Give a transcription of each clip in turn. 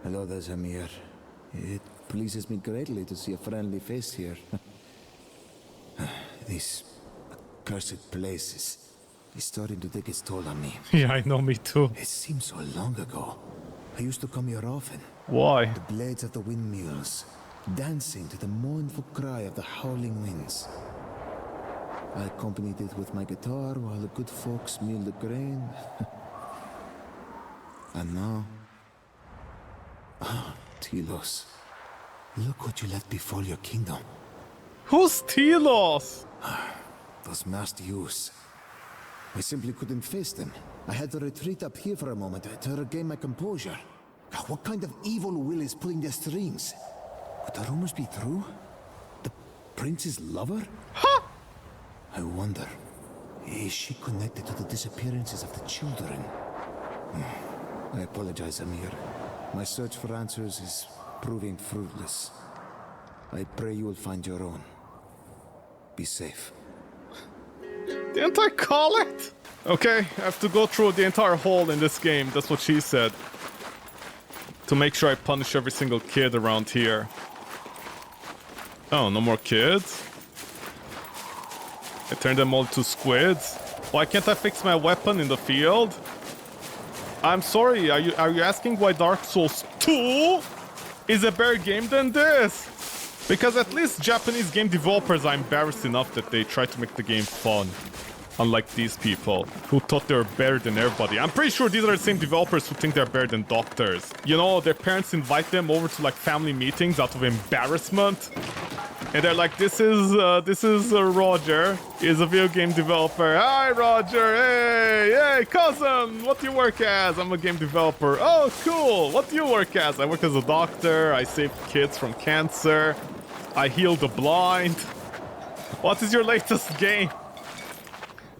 Hello there, Zamir. It pleases me greatly to see a friendly face here. This accursed place is starting to take its toll on me. Yeah, I know, me too. It seems so long ago. I used to come here often. Why? The blades of the windmills, dancing to the mournful cry of the howling winds. I accompanied it with my guitar while the good folks milled the grain. And now... Ah, Telos. Look what you left before your kingdom. Who's Telos? Those masked youths. I simply couldn't face them. I had to retreat up here for a moment to regain my composure. What kind of evil will is pulling their strings? Could the rumors be true? The prince's lover? Huh? I wonder, is she connected to the disappearances of the children? I apologize, Amir. My search for answers is proving fruitless. I pray you will find your own. Be safe. Didn't I call it? Okay, I have to go through the entire hall in this game, that's what she said. To make sure I punish every single kid around here. Oh, no more kids? I turned them all to squids? Why can't I fix my weapon in the field? I'm sorry, are you asking why Dark Souls 2 is a better game than this? Because at least Japanese game developers are embarrassed enough that they try to make the game fun. Unlike these people, who thought they were better than everybody. I'm pretty sure these are the same developers who think they're better than doctors. You know, their parents invite them over to like family meetings out of embarrassment. And they're like, this is Roger. He's a video game developer. Hi, Roger. Hey, cousin. What do you work as? I'm a game developer. Oh, cool. What do you work as? I work as a doctor. I save kids from cancer. I heal the blind. What is your latest game?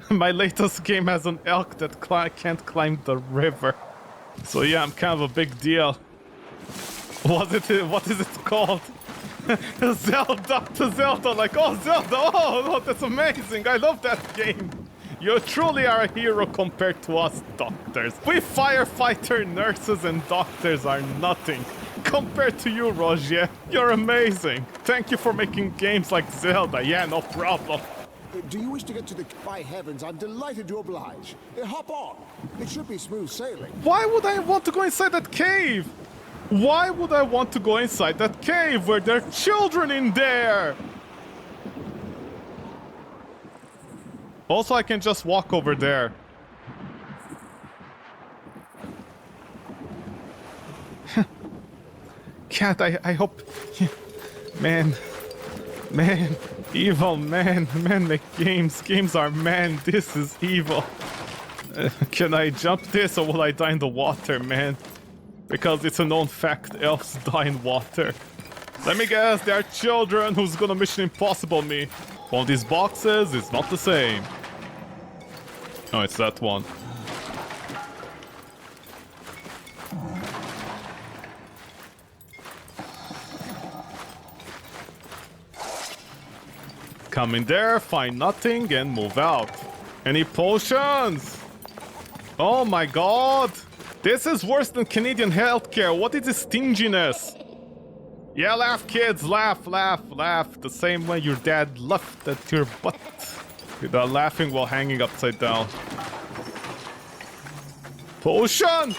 My latest game has an elk that can't climb the river. So yeah, I'm kind of a big deal. What is it called? Zelda to Zelda, like, oh, Zelda, oh, that's amazing, I love that game. You truly are a hero compared to us doctors. We firefighter nurses and doctors are nothing compared to you, Roger. You're amazing. Thank you for making games like Zelda. Yeah, no problem. Do you wish to get to the... By heavens, I'm delighted to oblige. Hop on. It should be smooth sailing. Why would I want to go inside that cave? Why would I want to go inside that cave where there are children in there? Also, I can just walk over there. Cat, I hope... Man, evil man make games. Games are man, this is evil. Can I jump this or will I die in the water, man? Because it's a known fact, elves die in water. Let me guess, there are children who's gonna Mission Impossible me. One of these boxes is not the same. Oh, it's that one. Come in there, find nothing, and move out. Any potions? Oh my god! This is worse than Canadian healthcare. What is this stinginess? Yeah, laugh, kids. Laugh, laugh, laugh. The same way your dad laughed at your butt. Without laughing while hanging upside down. Potion!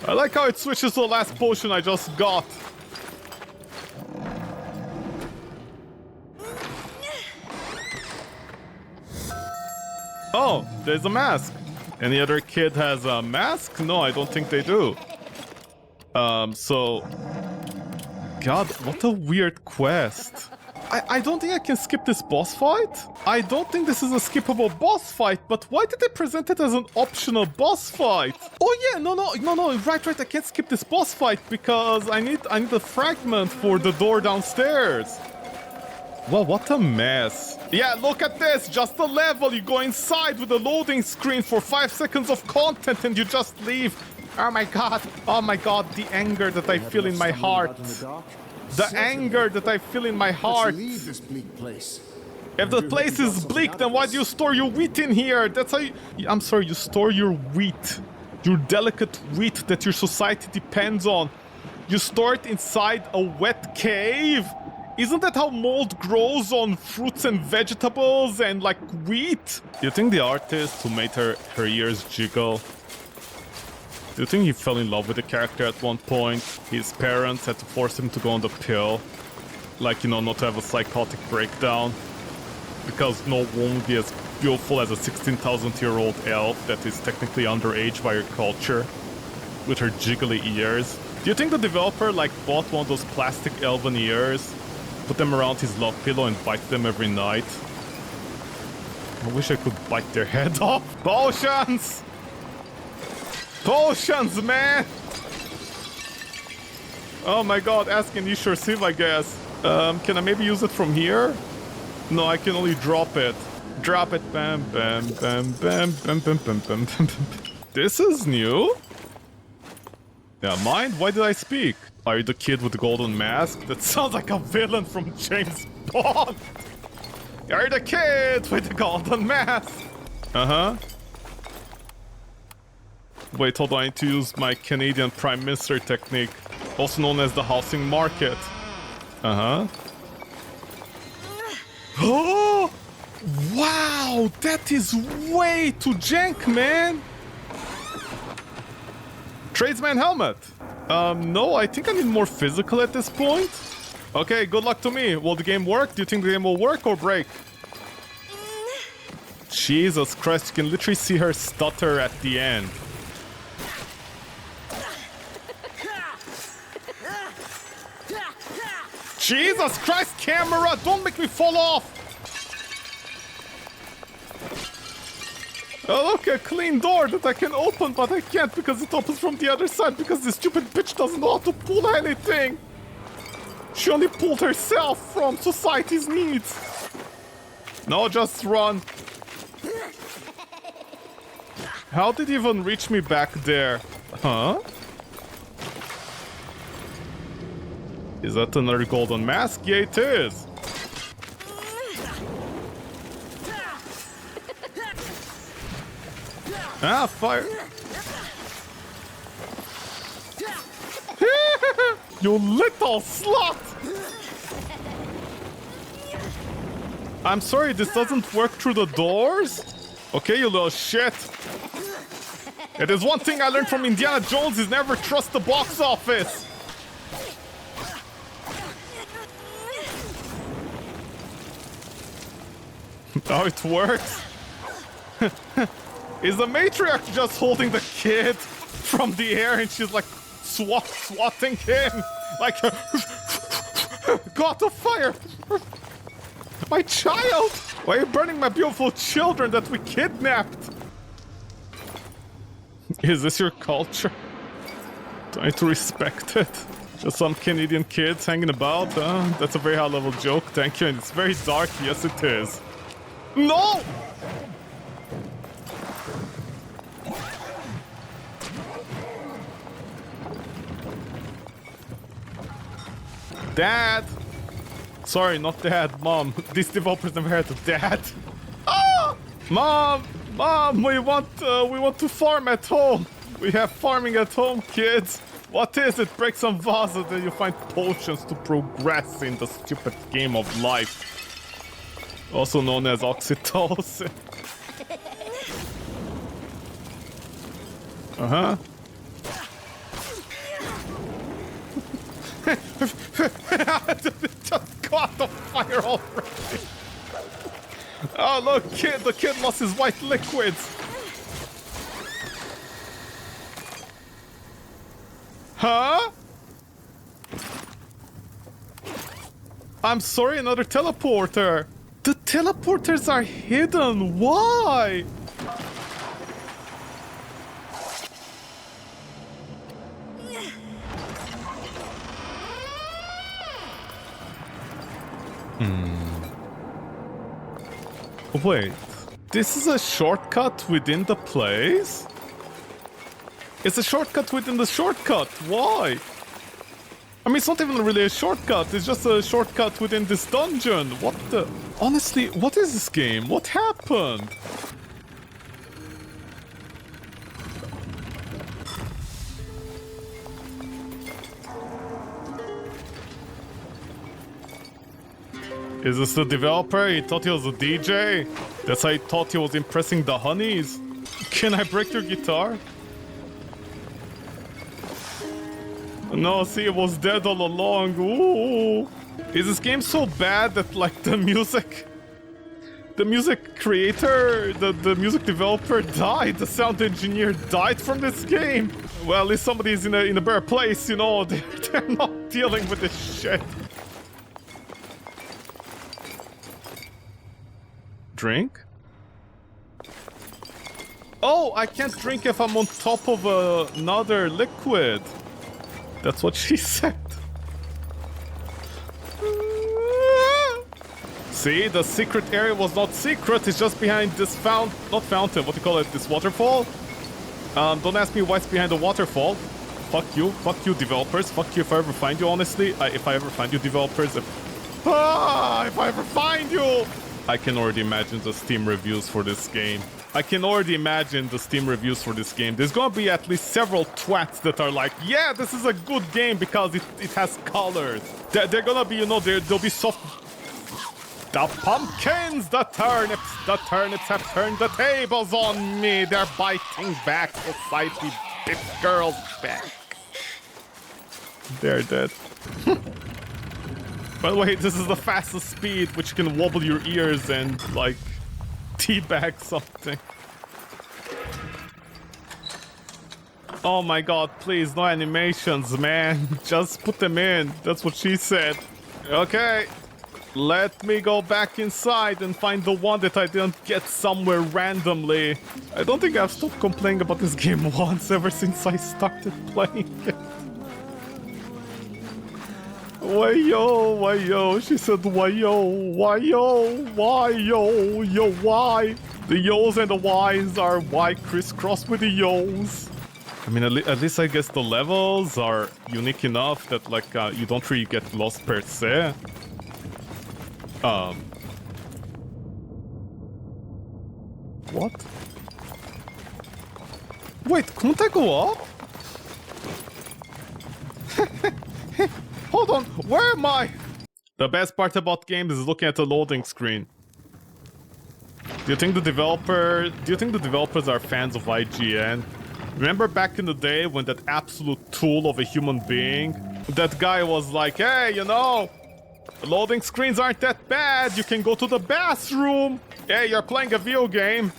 I like how it switches to the last potion I just got. Oh, there's a mask. Any other kid has a mask? No, I don't think they do. So... God, what a weird quest. I don't think I can skip this boss fight. I don't think this is a skippable boss fight, but why did they present it as an optional boss fight? Oh yeah, no, right, I can't skip this boss fight because I need a fragment for the door downstairs. Wow, what a mess. Yeah, look at this, just a level, you go inside with a loading screen for 5 seconds of content and you just leave. Oh my god, the anger that I feel in my heart. The anger that I feel in my heart. Let's leave this bleak place. If the place is bleak, then why do you store your wheat in here? That's how you... I'm sorry, you store your wheat. Your delicate wheat that your society depends on. You store it inside a wet cave? Isn't that how mold grows on fruits and vegetables and, like, wheat? Do you think the artist who made her ears jiggle, do you think he fell in love with the character at one point? His parents had to force him to go on the pill. Like, you know, not to have a psychotic breakdown. Because no woman would be as beautiful as a 16,000-year-old elf that is technically underage by your culture. With her jiggly ears. Do you think the developer, like, bought one of those plastic elven ears, put them around his love pillow and bite them every night? I wish I could bite their head off. Potions! Potions, man! Oh my god, asking you sure sieve, I guess. Can I maybe use it from here? No, I can only drop it. Drop it. Bam, bam, bam, bam, bam, bam, bam, bam, bam. This is new? Yeah, mind? Why did I speak? Are you the kid with the golden mask? That sounds like a villain from James Bond! You're the kid with the golden mask! Uh-huh. Wait, hold on, I need to use my Canadian Prime Minister technique, also known as the housing market. Uh-huh. Oh! Wow! That is way too jank, man! Tradesman helmet! No, I think I need more physical at this point. Okay, good luck to me. Will the game work? Do you think the game will work or break? Jesus Christ, you can literally see her stutter at the end. Jesus Christ, camera! Don't make me fall off! Oh, look, a clean door that I can open, but I can't because it opens from the other side because this stupid bitch doesn't know how to pull anything. She only pulled herself from society's needs. No, just run. How did he even reach me back there? Huh? Is that another golden mask? Yeah, it is. Ah, fire. You little slut! I'm sorry, this doesn't work through the doors? Okay, you little shit. It is one thing I learned from Indiana Jones is never trust the box office. Oh, it works. Is the matriarch just holding the kid from the air and she's like swatting him? Like, God of fire! My child! Why are you burning my beautiful children that we kidnapped? Is this your culture? Do I need to respect it? Just some Canadian kids hanging about, huh? That's a very high level joke, thank you, and it's very dark, yes it is. No! Dad! Sorry, not dad, mom. These developers never had a dad. Ah! Mom! Mom, we want to farm at home. We have farming at home, kids. What is it? Break some vases and you find potions to progress in the stupid game of life. Also known as oxytocin. Uh-huh. Just caught the fire already. Oh look, the kid lost his white liquids. Huh? I'm sorry, another teleporter. The teleporters are hidden. Why? Wait, this is a shortcut within the place? It's a shortcut within the shortcut. Why? I mean, it's not even really a shortcut. It's just a shortcut within this dungeon. What the... Honestly, what is this game? What happened? Is this the developer? He thought he was a DJ? That's how he thought he was impressing the honeys? Can I break your guitar? No, see, it was dead all along. Ooh. Is this game so bad that, like, the music creator, the music developer died? The sound engineer died from this game? Well, at least somebody's in a better place, you know? They're not dealing with this shit. Drink? Oh, I can't drink if I'm on top of another liquid. That's what she said. See, the secret area was not secret. It's just behind this not fountain, what do you call it? This waterfall? Don't ask me why it's behind the waterfall. Fuck you developers. Fuck you if I ever find you, honestly. If I ever find you, developers. If I ever find you! I can already imagine the Steam reviews for this game. There's gonna be at least several twats that are like, yeah, this is a good game because it has colors. They're gonna be, you know, there'll be soft... The pumpkins, the turnips have turned the tables on me. They're biting back. Society bit girls back. They're dead. By the way, this is the fastest speed, which can wobble your ears and, like, teabag something. Oh my god, please, no animations, man. Just put them in. That's what she said. Okay. Let me go back inside and find the one that I didn't get somewhere randomly. I don't think I've stopped complaining about this game once ever since I started playing it. Why-yo, she said why-yo, yo, why? The yos and the Ys are Y crisscrossed with the yos. I mean, at least I guess the levels are unique enough that, like, you don't really get lost per se. What? Wait, couldn't I go up? Hold on, where am I? The best part about games is looking at the loading screen. Do you think the developers are fans of IGN? Remember back in the day when that absolute tool of a human being, that guy was like, hey, you know, loading screens aren't that bad. You can go to the bathroom. Hey, you're playing a video game.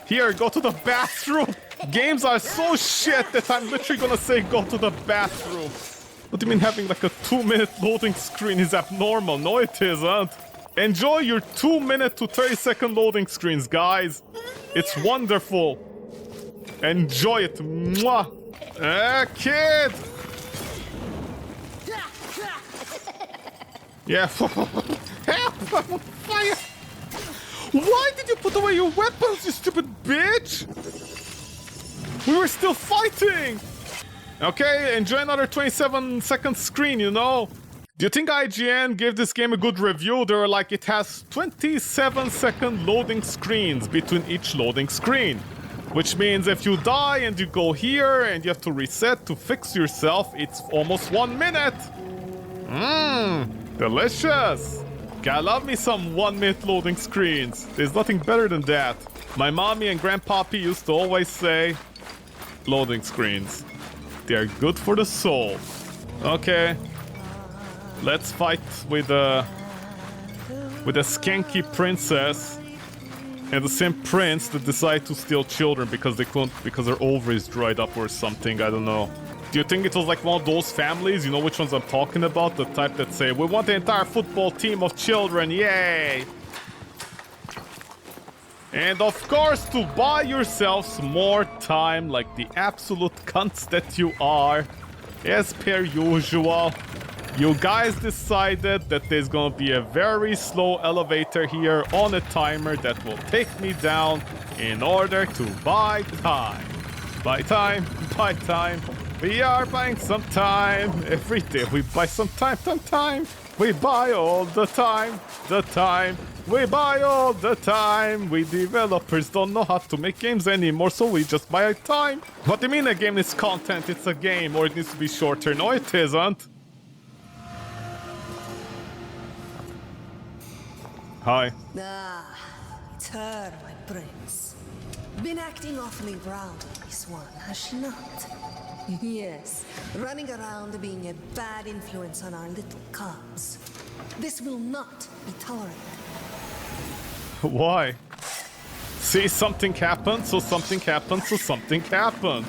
Here, go to the bathroom. Games are so shit that I'm literally gonna say go to the bathroom. What do you mean having like a 2-minute loading screen is abnormal? No, it isn't. Enjoy your 2-minute to 30-second loading screens, guys. It's wonderful. Enjoy it. Mwah. Kid. Yeah. Fire. Why did you put away your weapons, you stupid bitch? We were still fighting. Okay, enjoy another 27-second screen, you know? Do you think IGN gave this game a good review? They were like, it has 27-second loading screens between each loading screen. Which means if you die and you go here and you have to reset to fix yourself, it's almost 1 minute. Delicious. Gotta love me some 1-minute loading screens. There's nothing better than that. My mommy and grandpappy used to always say, loading screens. They're good for the soul. Okay. Let's fight with a skanky princess and the same prince that decided to steal children because they couldn't, because their ovaries dried up or something, I don't know. Do you think it was like one of those families? You know which ones I'm talking about? The type that say, we want the entire football team of children, yay! And of course, to buy yourselves more time like the absolute cunts that you are, as per usual, you guys decided that there's gonna be a very slow elevator here on a timer that will take me down in order to buy time. Buy time, buy time. We are buying some time. Every day we buy some time. We buy all the time, we buy all the time. We developers don't know how to make games anymore, so we just buy time. What do you mean a game is content? It's a game, or it needs to be shorter. No, it isn't. Hi. Ah, it's her, my prince. Been acting awfully rowdy, this one, has she not? Yes, running around being a bad influence on our little cubs. This will not be tolerated. Why? See, something happened, so something happened, so something happened.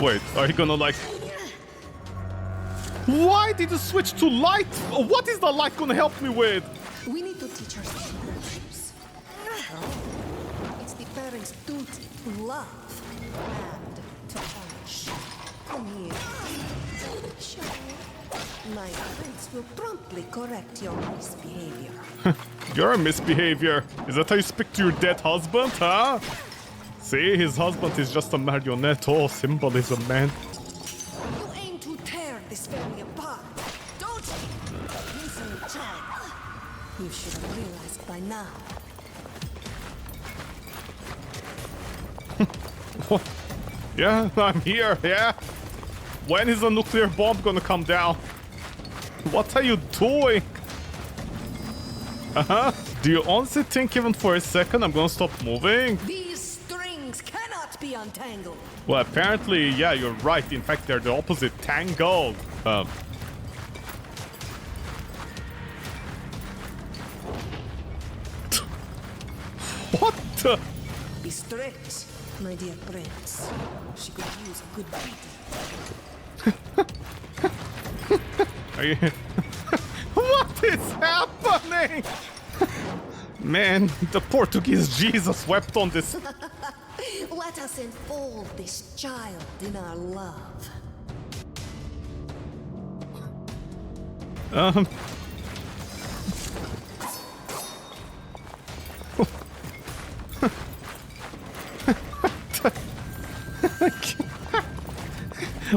Wait, are you gonna like... Why did you switch to light? What is the light gonna help me with? We need to teach her some manners. It's the parents' duty to love and to punish. Come here. Sure. My prince will promptly correct your misbehavior. You're a misbehavior. Is that how you speak to your dead husband, huh? See, his husband is just a marionette. Oh, symbolism, man. You aim to tear this family apart, don't you? Listen, child. You should have realized by now. What? Yeah, I'm here, yeah. When is the nuclear bomb gonna come down? What are you doing? Do you honestly think even for a second I'm gonna stop moving? These strings cannot be untangled. Well, apparently, yeah, you're right. In fact, they're the opposite. Tangled. What the? Be strict, my dear prince. She could use a good beating. Are you... What is happening? Man, the Portuguese Jesus wept on this. Let us enfold this child in our love.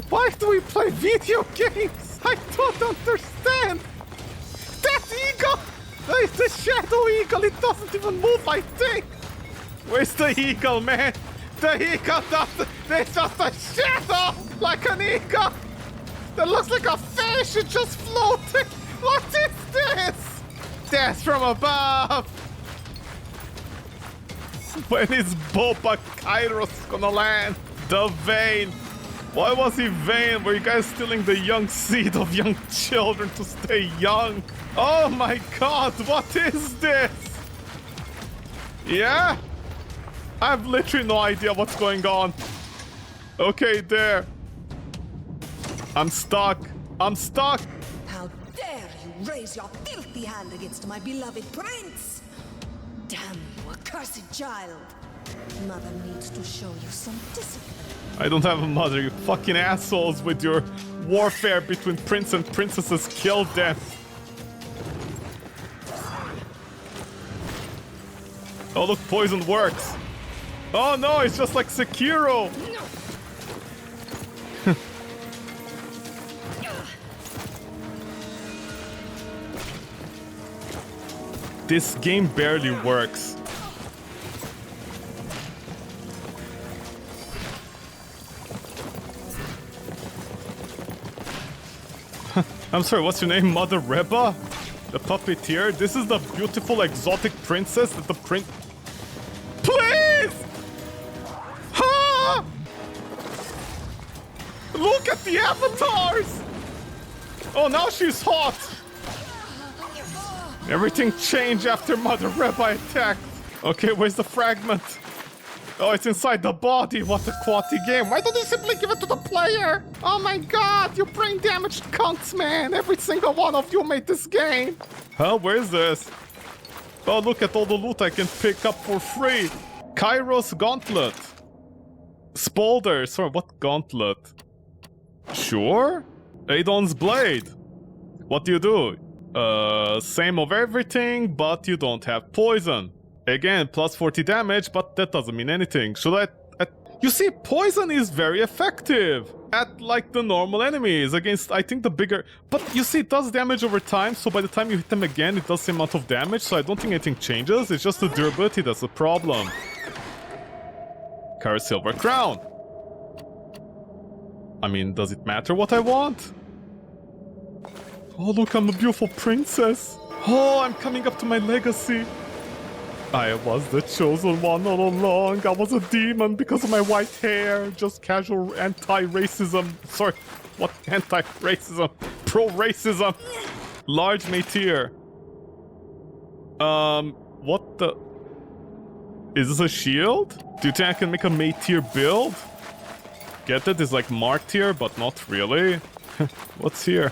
Why do we play video games? I don't understand. That eagle! It's the shadow eagle. It doesn't even move, I think. Where's the eagle, man? The eagle doesn't... It's just a shadow! Like an eagle! That looks like a fish! It's just floating! What is this? Death from above! When is Boba Kairos gonna land? The vein! Why was he vain? Were you guys stealing the young seed of young children to stay young? Oh my god, what is this? Yeah? I have literally no idea what's going on. Okay, there. I'm stuck. I'm stuck. How dare you raise your filthy hand against my beloved prince? Damn you, accursed child. Mother needs to show you some discipline. I don't have a mother, you fucking assholes with your warfare between prince and princesses. Kill them. Oh look, poison works. Oh no, it's just like Sekiro. This game barely works. I'm sorry, what's your name? Mother Reba? The puppeteer? This is the beautiful exotic princess that the prince... Please! Ha! Look at the avatars! Oh, now she's hot! Everything changed after Mother Reba attacked. Okay, where's the fragment? Oh, it's inside the body. What a quality game. Why don't you simply give it to the player? Oh my god, you brain damaged cunts, man. Every single one of you made this game. Huh, where's this? Oh, look at all the loot I can pick up for free. Kairos Gauntlet. Spolder. Sorry, what gauntlet? Sure. Adon's Blade. What do you do? Same of everything, but you don't have poison. Again, plus 40 damage, but that doesn't mean anything. Should I... You see, poison is very effective at like the normal enemies against, I think, the bigger... But you see, it does damage over time, so by the time you hit them again, it does the amount of damage, so I don't think anything changes. It's just the durability that's the problem. Kara Silver Crown. I mean, does it matter what I want? Oh, look, I'm a beautiful princess. Oh, I'm coming up to my legacy. I was the chosen one all along. I was a demon because of my white hair. Just casual anti-racism. Sorry, what anti-racism? Pro-racism. Large Métier. What the... Is this a shield? Do you think I can make a Métier build? Get it? It's like Martyr, but not really. What's here?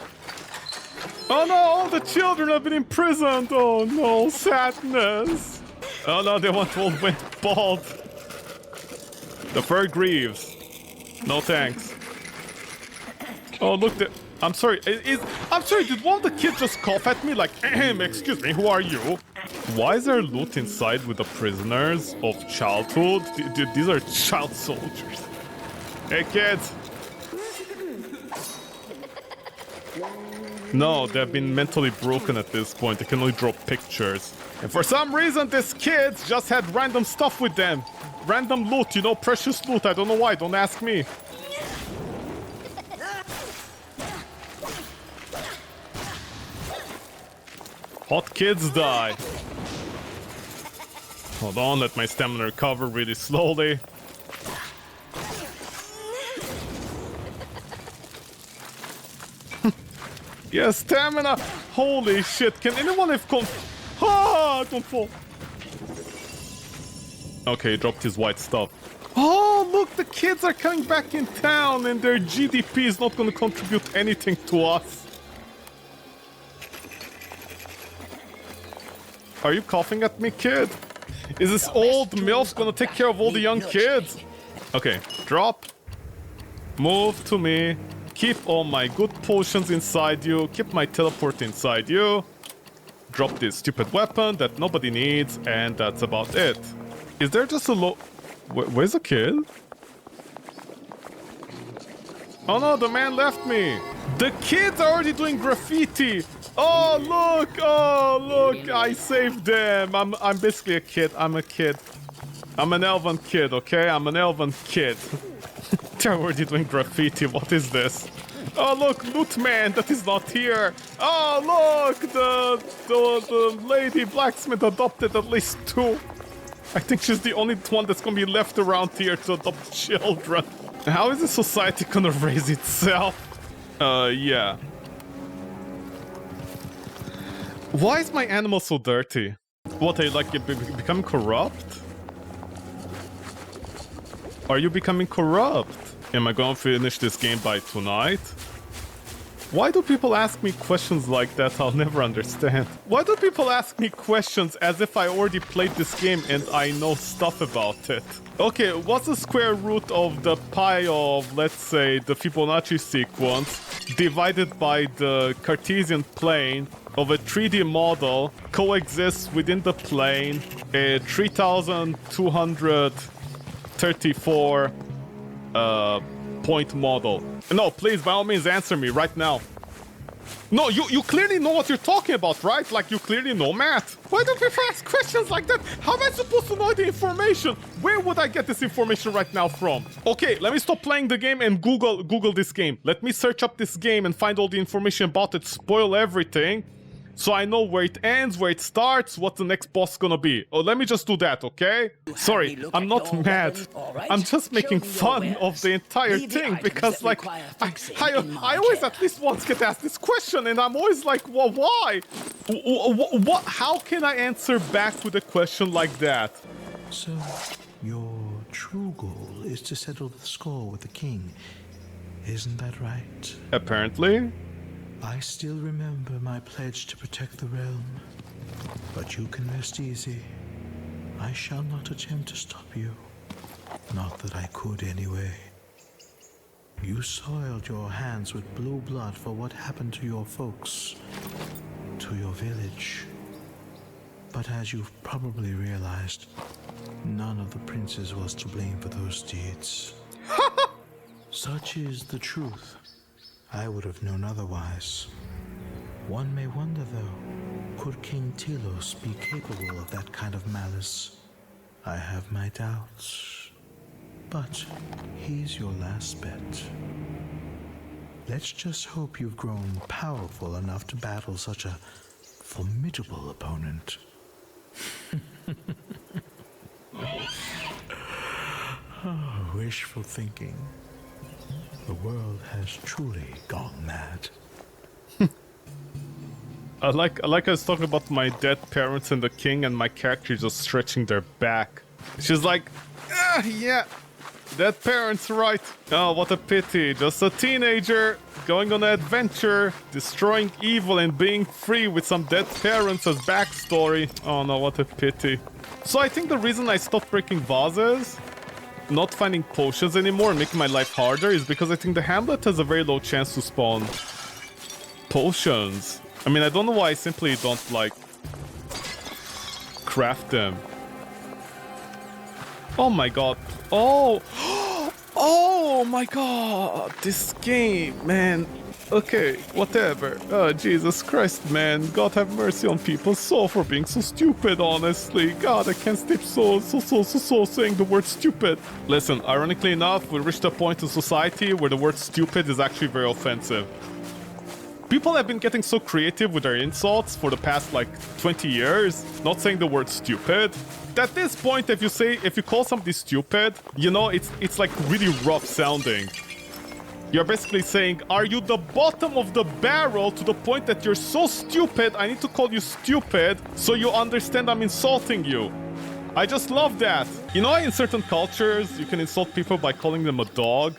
Oh no, all the children have been imprisoned! Oh no, sadness! Oh no, they want all went bald. The fur grieves. No thanks. Oh look, I'm sorry, I'm sorry, did one of the kids just cough at me like, excuse me, who are you? Why is there loot inside with the prisoners of childhood? Dude, these are child soldiers. Hey kids! No, they've been mentally broken at this point. They can only draw pictures. And for some reason, these kids just had random stuff with them. Random loot, you know, precious loot. I don't know why, don't ask me. Hot kids die. Hold on, let my stamina recover really slowly. Yes, stamina! Holy shit, can anyone have Ah, don't fall. Okay, he dropped his white stuff. Oh, look, the kids are coming back in town and their GDP is not going to contribute anything to us. Are you coughing at me, kid? Is this old MILF going to take care of all the young kids? Okay, drop. Move to me. Keep all my good potions inside you. Keep my teleport inside you. Drop this stupid weapon that nobody needs, and that's about it. Is there just a where's the kid? Oh no, the man left me. The kids are already doing graffiti. Oh look, I saved them. I'm basically a kid. I'm a kid. I'm an elven kid, okay? I'm an elven kid. They're already doing graffiti. What is this? Oh look, Loot Man that is not here. Oh look, the lady blacksmith adopted at least 2. I think she's the only one that's gonna be left around here to adopt children. How is this society gonna raise itself? Yeah. Why is my animal so dirty? What, are you like becoming corrupt? Are you becoming corrupt? Am I gonna finish this game by tonight? Why do people ask me questions like that? I'll never understand. Why do people ask me questions as if I already played this game and I know stuff about it? Okay, what's the square root of the pi of, let's say, the Fibonacci sequence divided by the Cartesian plane of a 3D model coexists within the plane a 3234 point model? No, please, by all means, answer me right now. No, you clearly know what you're talking about, right? Like, you clearly know math. Why do people ask questions like that? How am I supposed to know the information? Where would I get this information right now from? Okay, let me stop playing the game and Google this game. Let me search up this game and find all the information about it, spoil everything, so I know where it ends, where it starts, what the next boss is gonna be. Oh, let me just do that, okay? Sorry, I'm not mad. I'm just making fun of the entire thing because, like, I always at least once get asked this question and I'm always like, well, why? What? How can I answer back with a question like that? So, your true goal is to settle the score with the king, isn't that right? Apparently. I still remember my pledge to protect the realm, but you can rest easy. I shall not attempt to stop you. Not that I could anyway. You soiled your hands with blue blood for what happened to your folks, to your village. But as you've probably realized, none of the princes was to blame for those deeds. Such is the truth. I would have known otherwise. One may wonder, though, could King Telos be capable of that kind of malice? I have my doubts. But he's your last bet. Let's just hope you've grown powerful enough to battle such a formidable opponent. Oh, wishful thinking. The world has truly gone mad. I was talking about my dead parents and the king, and my character just stretching their back. She's like, yeah, dead parents, right. Oh, what a pity. Just a teenager going on an adventure, destroying evil and being free with some dead parents as backstory. Oh no, what a pity. So I think the reason I stopped breaking vases, not finding potions anymore and making my life harder, is because I think the hamlet has a very low chance to spawn potions. I mean, I don't know why I simply don't, like, craft them. Oh my god. Oh! Oh my god! This game, man. Okay, whatever. Oh, Jesus Christ, man. God have mercy on people's soul for being so stupid, honestly. God, I can't stop so saying the word stupid. Listen, ironically enough, we reached a point in society where the word stupid is actually very offensive. People have been getting so creative with their insults for the past, like, 20 years, not saying the word stupid. At this point, if you call somebody stupid, you know, it's like really rough sounding. You're basically saying, are you the bottom of the barrel to the point that you're so stupid, I need to call you stupid so you understand I'm insulting you. I just love that. You know, in certain cultures, you can insult people by calling them a dog.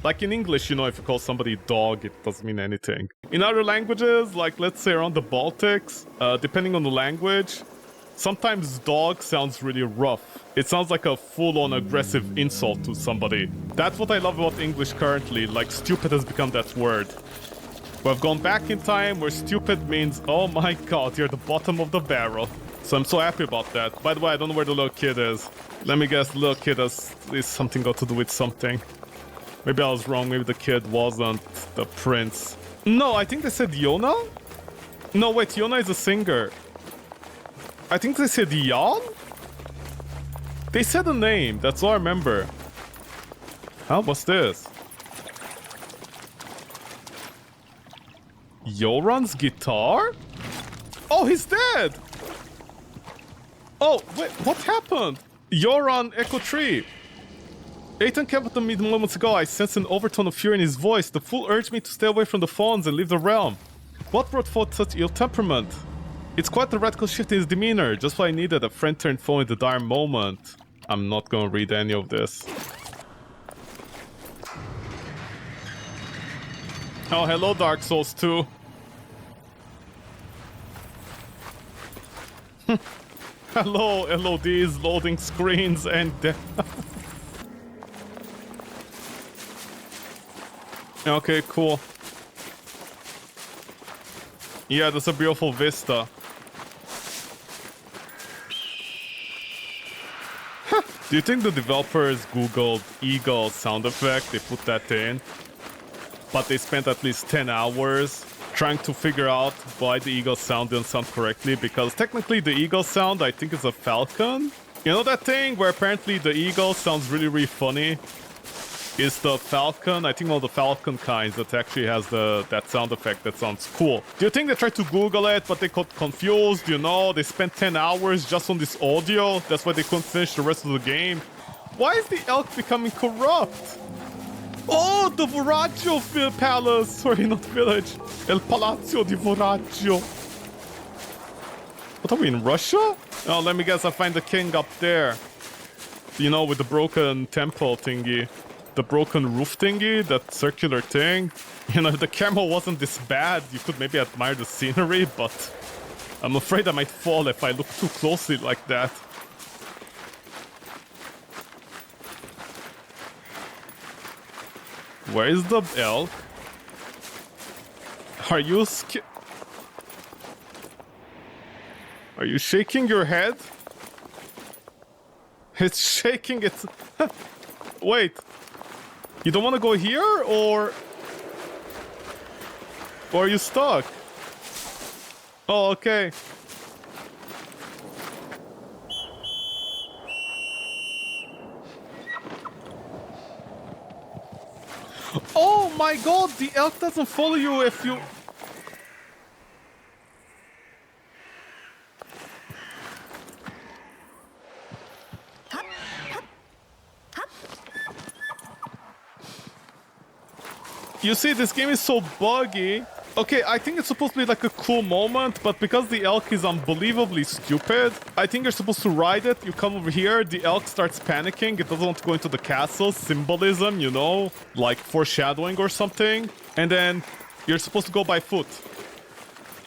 Like in English, you know, if you call somebody dog, it doesn't mean anything. In other languages, like let's say around the Baltics, depending on the language, sometimes dog sounds really rough. It sounds like a full-on aggressive insult to somebody. That's what I love about English currently, like stupid has become that word. We've gone back in time where stupid means, oh my god, you're the bottom of the barrel. So I'm so happy about that. By the way, I don't know where the little kid is. Let me guess, the little kid is something got to do with something. Maybe I was wrong, maybe the kid wasn't the prince. No, I think they said Yona? No, wait, Yona is a singer. I think they said Jan? They said a name, that's all I remember. Huh, what's this? Yoran's guitar? Oh, he's dead! Oh, wait, what happened? Yoran Echo Tree. Ethan came up to me moments ago. I sensed an overtone of fear in his voice. The fool urged me to stay away from the phones and leave the realm. What brought forth such ill temperament? It's quite a radical shift in his demeanor. Just what I needed, a friend turned foe in the dire moment. I'm not gonna read any of this. Oh, hello Dark Souls 2. Hello, LODs, loading screens, and... Okay, cool. Yeah, that's a beautiful vista. Do you think the developers googled eagle sound effect? They put that in. But they spent at least 10 hours trying to figure out why the eagle sound didn't sound correctly. Because technically the eagle sound, I think, is a falcon. You know that thing where apparently the eagle sounds really, really funny? Is the falcon, I think one of the falcon kinds that actually has that sound effect that sounds cool. Do you think they tried to Google it, but they got confused, you know? They spent 10 hours just on this audio. That's why they couldn't finish the rest of the game. Why is the elk becoming corrupt? Oh, the Voraggio Palace! Sorry, not village. El Palazzo di Voraggio. What are we, in Russia? Oh, let me guess, I find the king up there. You know, with the broken temple thingy. The broken roof thingy, that circular thing. You know, if the camera wasn't this bad, you could maybe admire the scenery, but I'm afraid I might fall if I look too closely like that. Where is the elk? Are you Are you shaking your head? It's shaking its... Wait. You don't want to go here, or... Or are you stuck? Oh, okay. Oh my god, the elk doesn't follow you if you... You see, this game is so buggy. Okay, I think it's supposed to be like a cool moment, but because the elk is unbelievably stupid, I think you're supposed to ride it. You come over here, the elk starts panicking. It doesn't want to go into the castle. Symbolism, you know, like foreshadowing or something. And then you're supposed to go by foot.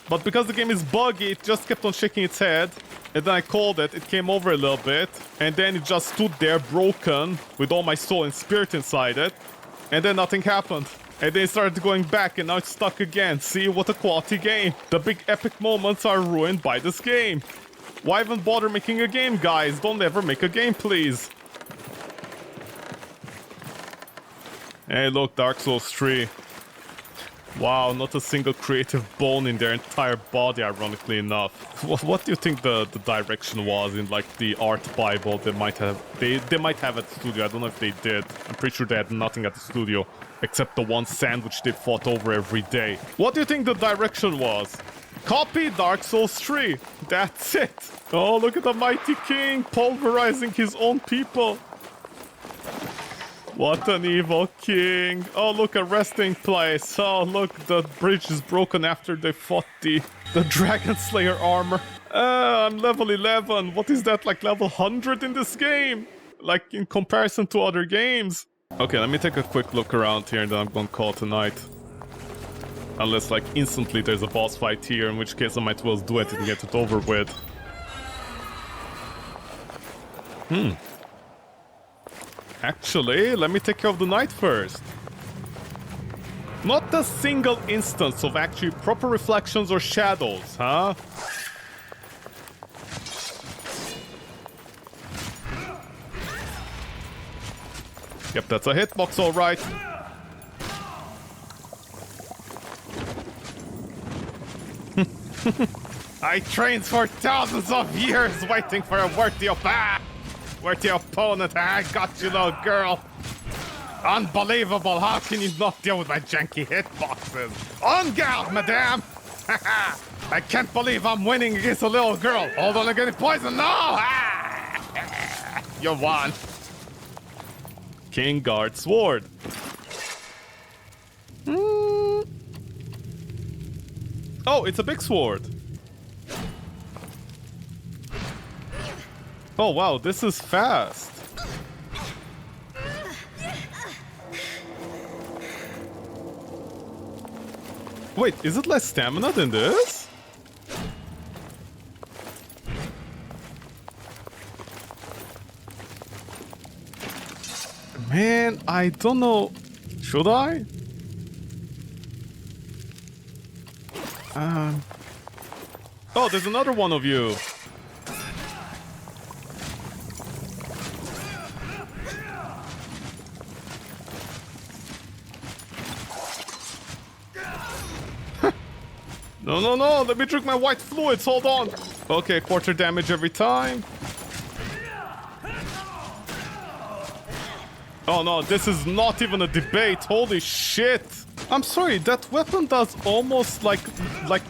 But because the game is buggy, it just kept on shaking its head. And then I called it, it came over a little bit. And then it just stood there broken with all my soul and spirit inside it. And then nothing happened. And then it started going back, and now it's stuck again. See, what a quality game. The big epic moments are ruined by this game. Why even bother making a game, guys? Don't ever make a game, please. Hey, look, Dark Souls 3. Wow, not a single creative bone in their entire body, ironically enough. What do you think the direction was in, like, the art bible they might have... They might have at the studio. I don't know if they did. I'm pretty sure they had nothing at the studio. Except the one sandwich they fought over every day. What do you think the direction was? Copy Dark Souls 3. That's it. Oh, look at the mighty king pulverizing his own people. What an evil king. Oh, look, a resting place. Oh, look, the bridge is broken after they fought the Dragon Slayer armor. I'm level 11. What is that, like level 100 in this game? Like, in comparison to other games. Okay, let me take a quick look around here and then I'm gonna call it a night. Unless, like, instantly there's a boss fight here, in which case I might as well do it and get it over with. Actually, let me take care of the night first. Not a single instance of actually proper reflections or shadows, huh? Yep, that's a hitbox, alright. I trained for thousands of years waiting for a worthy opponent. I got you, little girl. Unbelievable, how can you not deal with my janky hitboxes? En garde, madame! I can't believe I'm winning against a little girl. Hold on, I'm getting poisoned. No! You won. King Guard Sword. Oh, it's a big sword. Oh wow, this is fast. Wait, is it less stamina than this? Man, I don't know. Should I? Oh, there's another one of you. No, no, no, let me drink my white fluids, hold on. Okay, quarter damage every time. Oh no, this is not even a debate, holy shit. I'm sorry, that weapon does almost like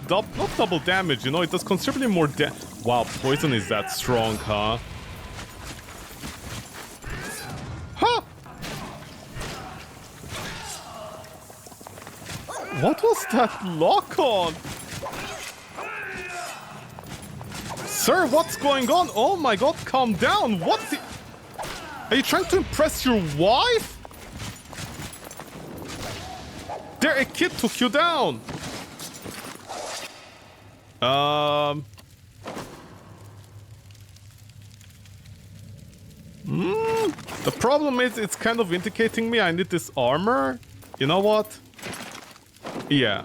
not double damage, you know, it does considerably more damage. Wow, poison is that strong, huh? Huh! What was that lock on? Sir, what's going on? Oh my god, calm down. What the... Are you trying to impress your wife? There, a kid took you down. The problem is it's kind of indicating me I need this armor. You know what? Yeah.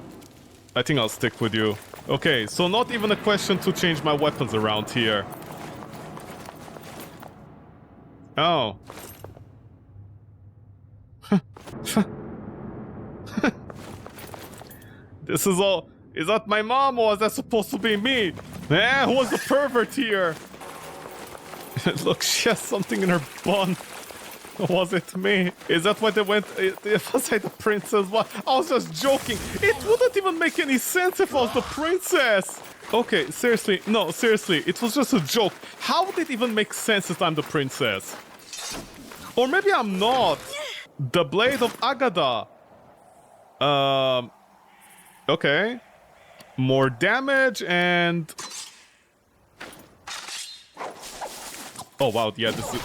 I think I'll stick with you. Okay, so not even a question to change my weapons around here. Oh. This is all... Is that my mom or is that supposed to be me? Eh, who was the pervert here? Look, she has something in her bun. Was it me? Is that why they went... Was I the princess? What? I was just joking. It wouldn't even make any sense if I was the princess. Okay, seriously. No, seriously. It was just a joke. How would it even make sense if I'm the princess? Or maybe I'm not. The Blade of Agada. Okay. More damage and... Oh, wow. Yeah, this is...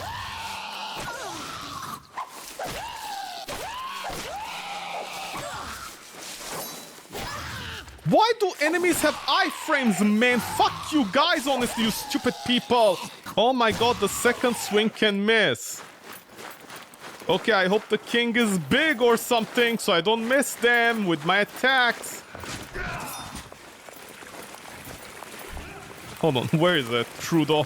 Why do enemies have iframes, man? Fuck you guys, honestly, you stupid people. Oh my god, the second swing can miss. Okay, I hope the king is big or something, so I don't miss them with my attacks. Hold on, where is it, Trudeau?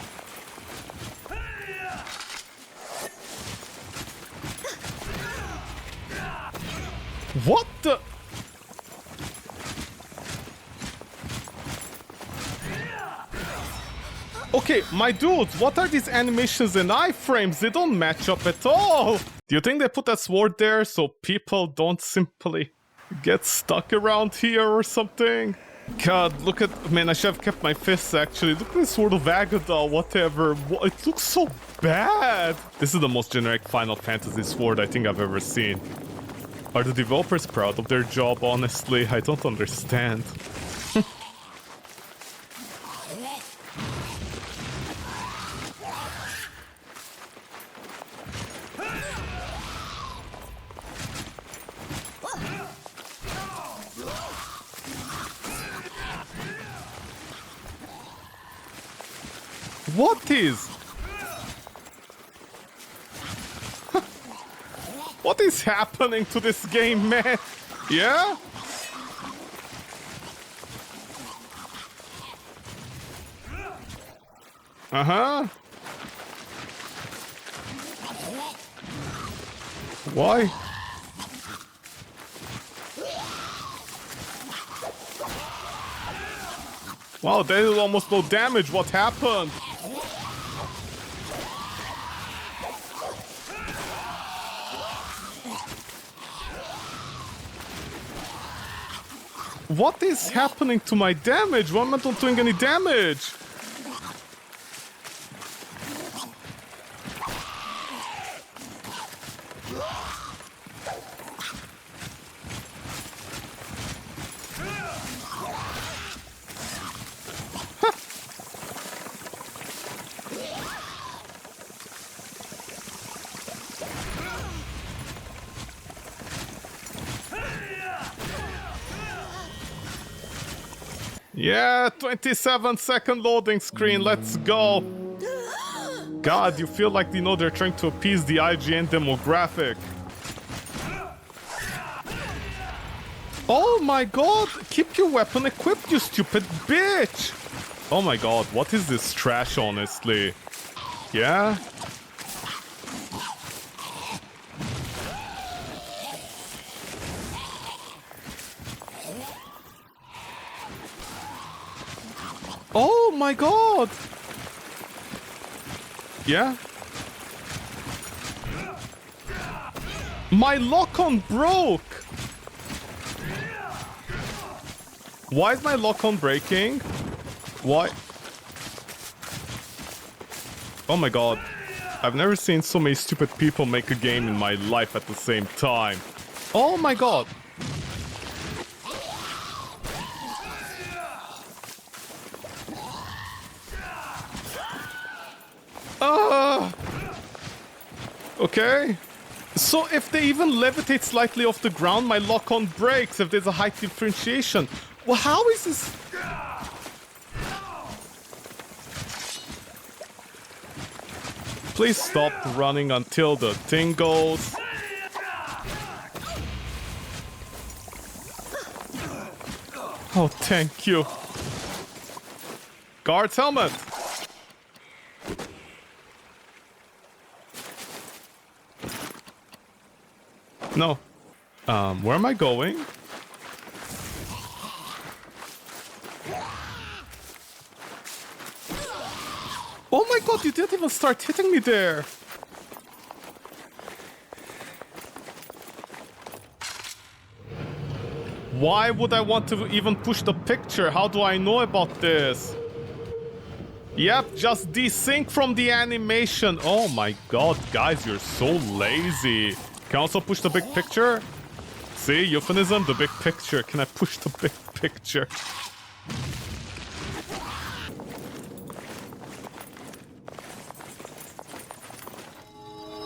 What the... Okay, my dudes, what are these animations and iframes? They don't match up at all. Do you think they put that sword there so people don't simply get stuck around here or something? God, look at... Man, I should have kept my fists, actually. Look at the Sword of Agada, whatever. It looks so bad. This is the most generic Final Fantasy sword I think I've ever seen. Are the developers proud of their job, honestly? I don't understand. What is... What is happening to this game, man? Yeah? Uh-huh. Why? Wow, there is almost no damage. What happened? What is happening to my damage? Why am I not doing any damage? Yeah, 27-second loading screen, let's go. God, you feel like, you know, they're trying to appease the IGN demographic. Oh my god, keep your weapon equipped, you stupid bitch. Oh my god, what is this trash, honestly? Yeah? Oh my god! Yeah? My lock-on broke! Why is my lock-on breaking? Why? Oh my god. I've never seen so many stupid people make a game in my life at the same time. Oh my god! Okay. So if they even levitate slightly off the ground, my lock-on breaks if there's a height differentiation. Well, how is this? Please stop running until the thing goes. Oh, thank you. Guard's helmet. No. Where am I going? Oh my god, you didn't even start hitting me there. Why would I want to even push the picture? How do I know about this? Yep, just desync from the animation. Oh my god, guys, you're so lazy. Can I also push the big picture? See, euphemism, the big picture. Can I push the big picture?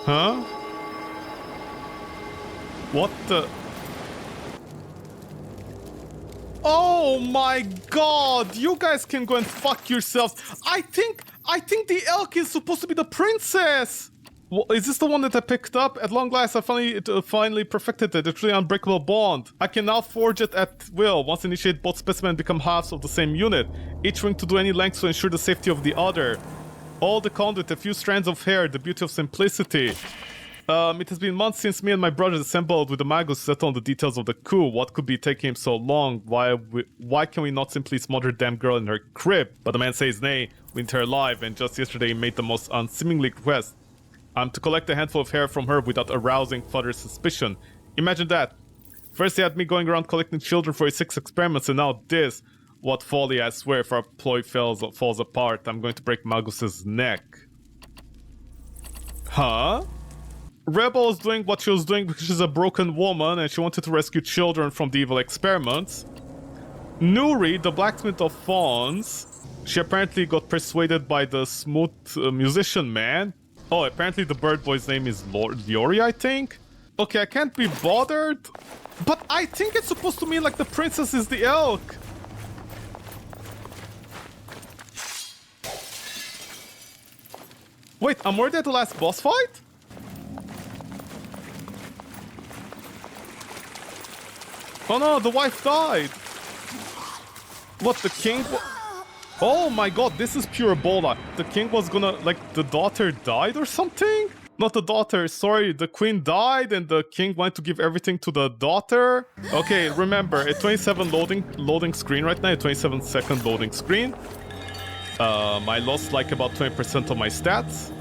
Huh? What the? Oh my god! You guys can go and fuck yourselves. I think the elk is supposed to be the princess. Well, is this the one that I picked up? At long last, I finally perfected it. It's really unbreakable bond. I can now forge it at will. Once initiated, both specimens become halves of the same unit, each willing to do any lengths to ensure the safety of the other. All the conduit, a few strands of hair, the beauty of simplicity. It has been months since me and my brothers assembled with the Magus to settle on the details of the coup. What could be taking him so long? Why can we not simply smother the damn girl in her crib? But the man says nay, we need her alive, and just yesterday he made the most unseemly request. I'm to collect a handful of hair from her without arousing further suspicion. Imagine that. First he had me going around collecting children for his 6 experiments, and now this. What folly, I swear, if our ploy falls apart, I'm going to break Magus's neck. Huh? Rebel is doing what she was doing because she's a broken woman and she wanted to rescue children from the evil experiments. Nuri, the blacksmith of Fawns, she apparently got persuaded by the smooth musician man. Oh, apparently the bird boy's name is Liori, I think? Okay, I can't be bothered, but I think it's supposed to mean like the princess is the elk. Wait, I'm already at the last boss fight? Oh no, the wife died! What, the king? Oh my god, this is pure Ebola. The king was gonna, like, the daughter died or something? Not the daughter, sorry, the queen died and the king wanted to give everything to the daughter. Okay, remember, a 27 loading screen right now, a 27-second loading screen. I lost like about 20% of my stats.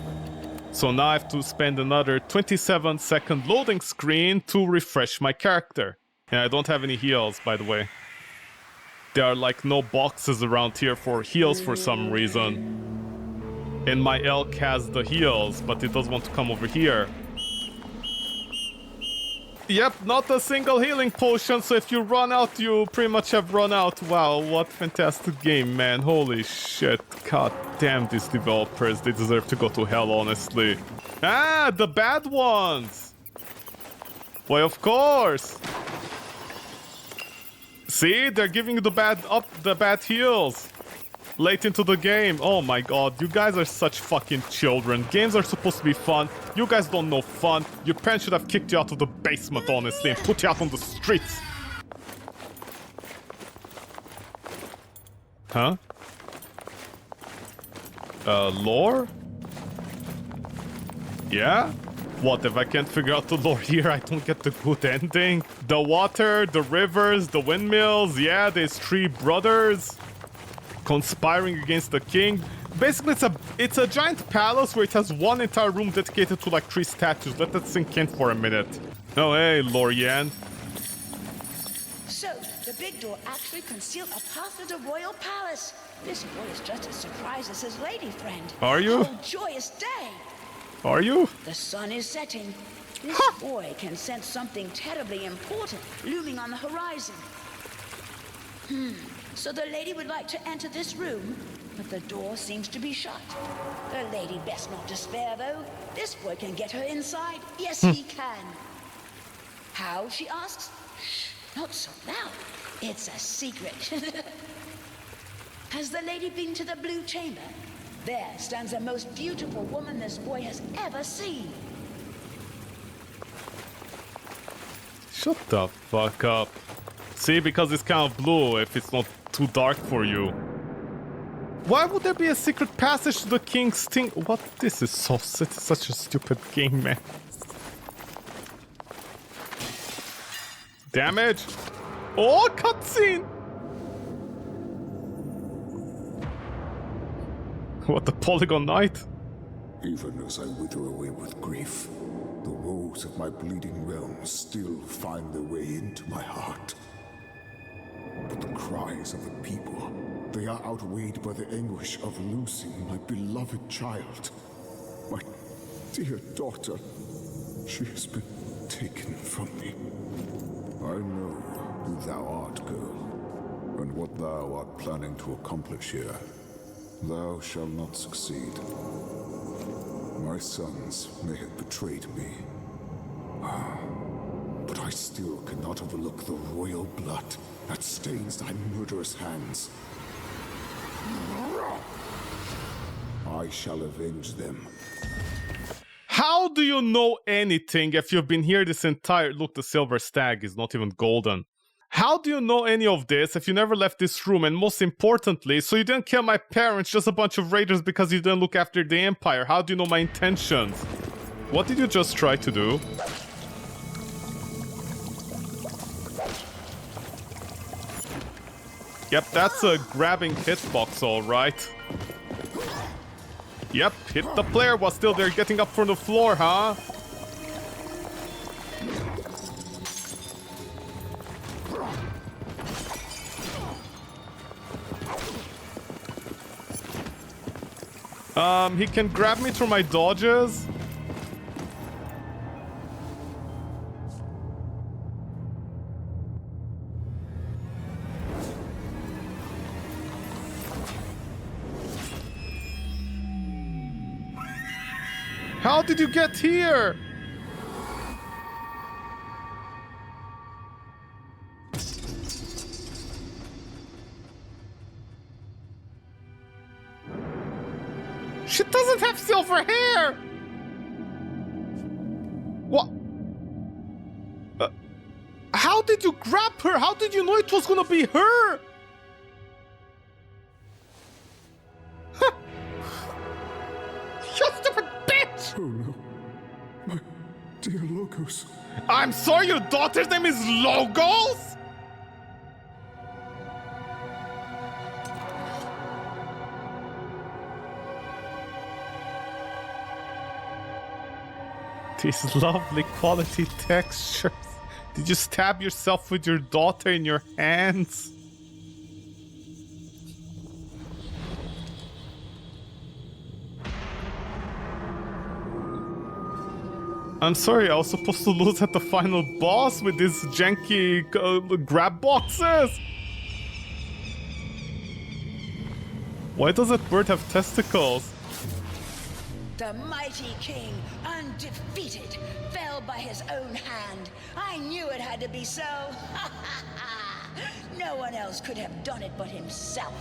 So now I have to spend another 27-second loading screen to refresh my character. And I don't have any heals, by the way. There are like no boxes around here for heals for some reason. And my elk has the heals, but it doesn't want to come over here. Yep, not a single healing potion, so if you run out, you pretty much have run out. Wow, what fantastic game, man. Holy shit. God damn these developers. They deserve to go to hell, honestly. Ah, the bad ones! Why, of course! See, they're giving you the bad heals late into the game. Oh my god, you guys are such fucking children. Games are supposed to be fun. You guys don't know fun. Your parents should have kicked you out of the basement, honestly, and put you out on the streets. Huh? Lore? Yeah? What, if I can't figure out the lore here, I don't get the good ending? The water, the rivers, the windmills, yeah, there's 3 brothers conspiring against the king. Basically, it's a giant palace where it has one entire room dedicated to like 3 statues. Let that sink in for a minute. Oh, hey, Lorianne. So, the big door actually concealed a path to the royal palace. This boy is just as surprised as his lady friend. Are you? Oh, joyous day! Are you? The sun is setting. This boy can sense something terribly important looming on the horizon. So the lady would like to enter this room, but the door seems to be shut. The lady best not despair, though. This boy can get her inside. Yes, he can. How, she asks? Shh, not so loud. It's a secret. Has the lady been to the blue chamber? There stands the most beautiful woman this boy has ever seen. Shut the fuck up. See, because it's kind of blue if it's not too dark for you. Why would there be a secret passage to the king's thing? What? This is so such a stupid game, man. Damage. Oh, cutscene. What, the Polygon Knight? Even as I wither away with grief, the woes of my bleeding realm still find their way into my heart. But the cries of the people, they are outweighed by the anguish of losing my beloved child. My dear daughter, she has been taken from me. I know who thou art, girl, and what thou art planning to accomplish here. Thou shalt not succeed. My sons may have betrayed me, but I still cannot overlook the royal blood that stains thy murderous hands. I shall avenge them. How do you know anything if you've been here this entire... Look, the silver stag is not even golden. How do you know any of this if you never left this room? And most importantly, so you didn't kill my parents, just a bunch of raiders because you didn't look after the Empire. How do you know my intentions? What did you just try to do? Yep, that's a grabbing hitbox, alright. Yep, hit the player while still they're getting up from the floor, huh? He can grab me through my dodges. How did you get here? She doesn't have silver hair! What? How did you grab her? How did you know it was gonna be her? Huh. You stupid bitch! Oh no, my dear Logos. I'm sorry, your daughter's name is Logos? These lovely quality textures. Did you stab yourself with your daughter in your hands? I'm sorry, I was supposed to lose at the final boss with these janky grab boxes. Why does that bird have testicles? The mighty king, undefeated, fell by his own hand. I knew it had to be so. No one else could have done it but himself.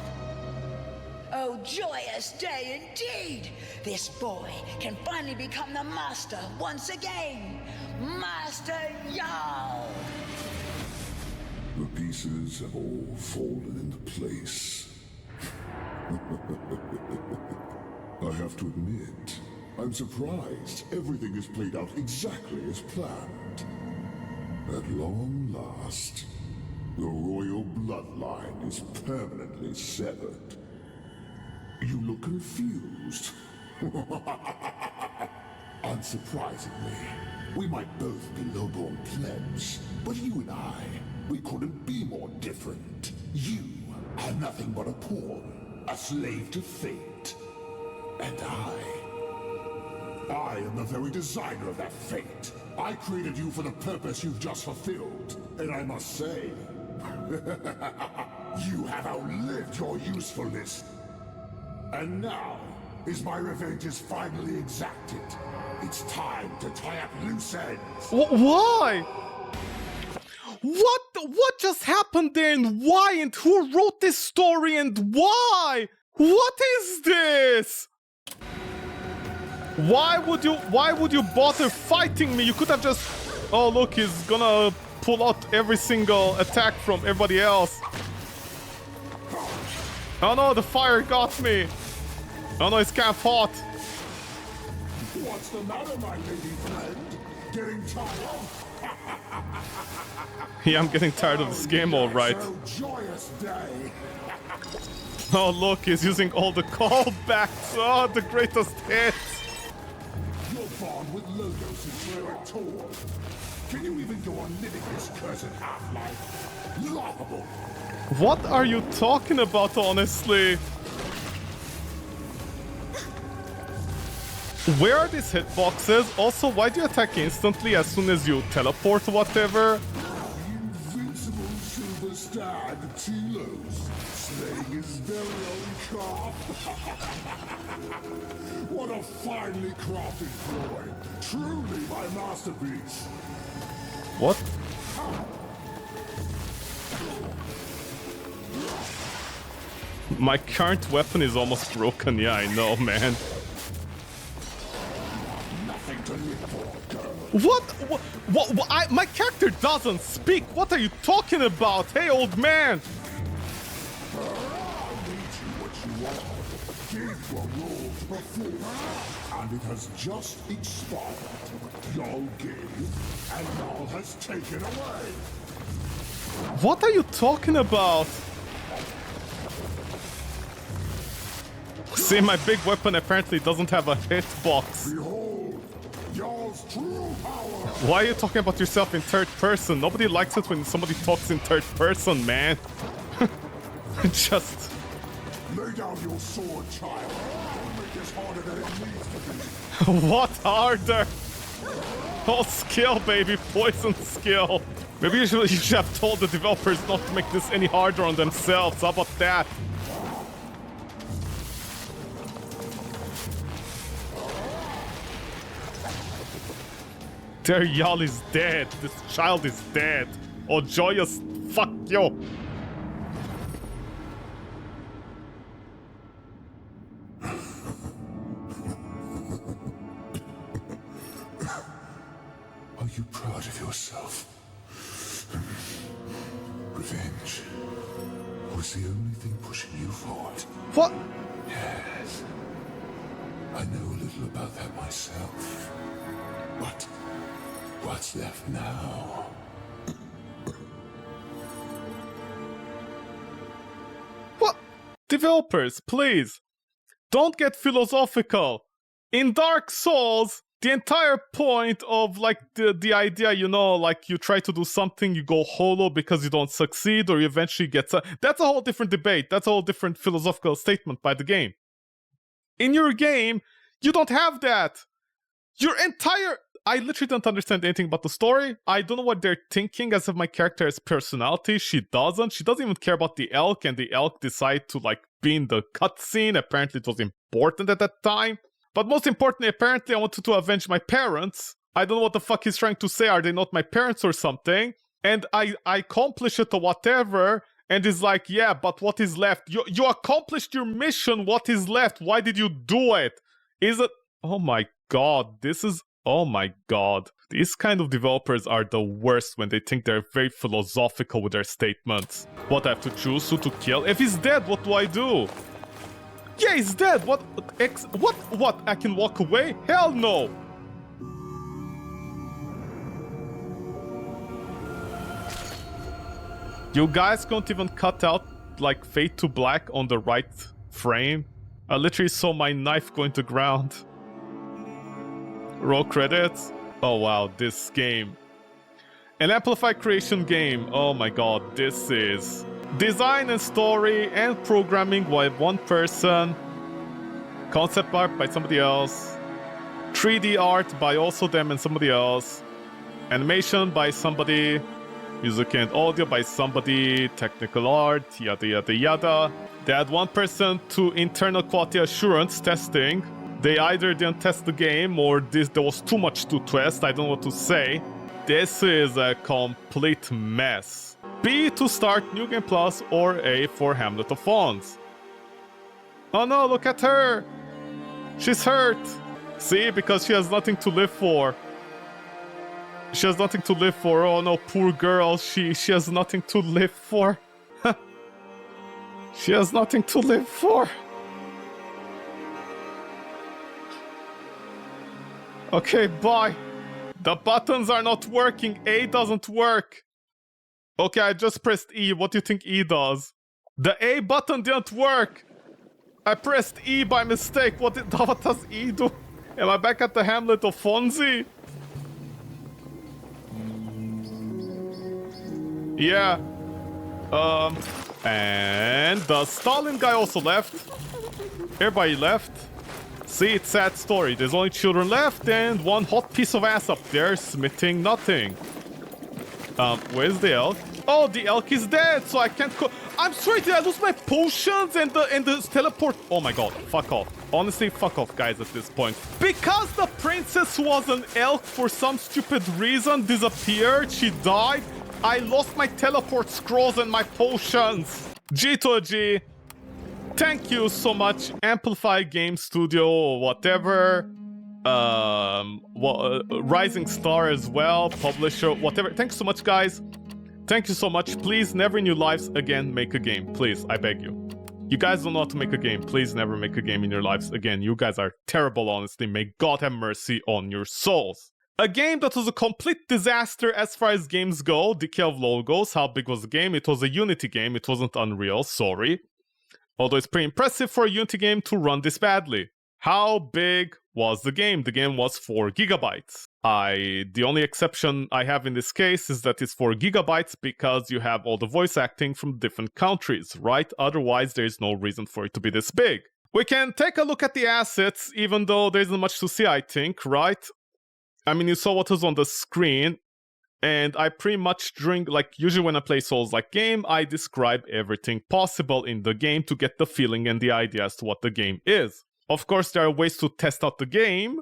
Oh, joyous day indeed! This boy can finally become the master once again. Master Jarl! The pieces have all fallen into place. I have to admit, I'm surprised everything is played out exactly as planned. At long last, the royal bloodline is permanently severed. You look confused. Unsurprisingly, we might both be lowborn plebs, but you and I, we couldn't be more different. You are nothing but a pawn, a slave to fate. And I am the very designer of that fate. I created you for the purpose you've just fulfilled. And I must say, you have outlived your usefulness. And now, as my revenge is finally exacted, it's time to tie up loose ends. Why? What just happened there, and why, and who wrote this story, and why? What is this? Why would you bother fighting me? You could have just... Oh, look, he's gonna pull out every single attack from everybody else. Oh no, the fire got me! Oh no, it's kind of hot. What's the matter, my lady friend? Getting tired? Yeah, I'm getting tired of this game, alright. So joyous day. Oh look, he's using all the callbacks. Oh, the greatest hits. Your bond with Logos is rare at all. Can you even go on living this cursed half-life? Laughable. What are you talking about, honestly? Where are these hitboxes? Also, why do you attack instantly as soon as you teleport or whatever? Invincible silver stag Tilos, slaying his very own calf. What a finely crafted ploy. Truly my masterpiece. What? My current weapon is almost broken. Yeah, I know, man. Nothing to live for, girl. What? My character doesn't speak. What are you talking about? Hey, old man. I'll meet you what you are. Give your role to perform. And it has just expired. Y'all gave, and y'all has taken away. What are you talking about? See, my big weapon apparently doesn't have a hitbox. Behold, y'all's true power. Why are you talking about yourself in third person? Nobody likes it when somebody talks in third person, man. Just... Lay down your sword, child. Don't make this harder than it needs to be. What harder? Oh, skill, baby. Poison skill. Maybe you should have told the developers not to make this any harder on themselves. How about that? Their Yal is dead. This child is dead. Oh, joyous. Fuck you. Are you proud of yourself? Revenge was the only thing pushing you forward. What? Yes. I know a little about that myself. But what's left now? What? Developers, please. Don't get philosophical. In Dark Souls, the entire point of, like, the idea, you know, like, you try to do something, you go hollow because you don't succeed, or you eventually get... That's a whole different debate. That's a whole different philosophical statement by the game. In your game, you don't have that. Your entire... I literally don't understand anything about the story. I don't know what they're thinking as if my character has personality. She doesn't. She doesn't even care about the elk, and the elk decide to, like, be in the cutscene. Apparently it was important at that time. But most importantly, apparently I wanted to avenge my parents. I don't know what the fuck he's trying to say. Are they not my parents or something? And I accomplish it or whatever. And he's like, yeah, but what is left? You accomplished your mission. What is left? Why did you do it? Is it... Oh my god, this is... Oh my god. These kind of developers are the worst when they think they're very philosophical with their statements. What, I have to choose who to kill? If he's dead, what do I do? Yeah, he's dead. What? What? I can walk away? Hell no. You guys can't even cut out, like, fade to black on the right frame. I literally saw my knife going to ground. Roll credits. Oh wow, this game. An Amplify creation game. Oh my god, this is... Design and story and programming by one person. Concept art by somebody else. 3D art by also them and somebody else. Animation by somebody. Music and audio by somebody. Technical art, yada yada yada. They had one person to internal quality assurance testing. They either didn't test the game or there was too much to test. I don't know what to say. This is a complete mess. B to start New Game Plus, or A for Hamlet of Fawns. Oh no, look at her! She's hurt! See, because she has nothing to live for. She has nothing to live for. Oh no, poor girl. She has nothing to live for. She has nothing to live for. Okay, bye. The buttons are not working. A doesn't work. Okay, I just pressed E. What do you think E does? The A button didn't work. I pressed E by mistake. What does E do? Am I back at the hamlet of Fonzie? Yeah. And the Stalin guy also left. Everybody left. See, it's sad story. There's only children left and one hot piece of ass up there smithing nothing. Where's the elk? Oh, the elk is dead, so I can't I'm sorry, did I lose my potions and the teleport? Oh my god, fuck off. Honestly, fuck off, guys, at this point. Because the princess who was an elk for some stupid reason disappeared, she died, I lost my teleport scrolls and my potions. G to a G. Thank you so much, Amplify Game Studio or whatever. Rising Star as well, publisher, whatever. Thanks so much, guys. Thank you so much. Please, never in your lives again make a game. Please, I beg you. You guys don't know how to make a game. Please never make a game in your lives again. You guys are terrible, honestly. May God have mercy on your souls. A game that was a complete disaster as far as games go. Decay of Logos. How big was the game? It was a Unity game. It wasn't Unreal, sorry. Although it's pretty impressive for a Unity game to run this badly. How big was the game? The game was 4 gigabytes. The only exception I have in this case is that it's 4 gigabytes because you have all the voice acting from different countries, right? Otherwise, there's no reason for it to be this big. We can take a look at the assets, even though there isn't much to see, I think, right? I mean, you saw what was on the screen, and I pretty much usually when I play Souls-like game, I describe everything possible in the game to get the feeling and the idea as to what the game is. Of course, there are ways to test out the game,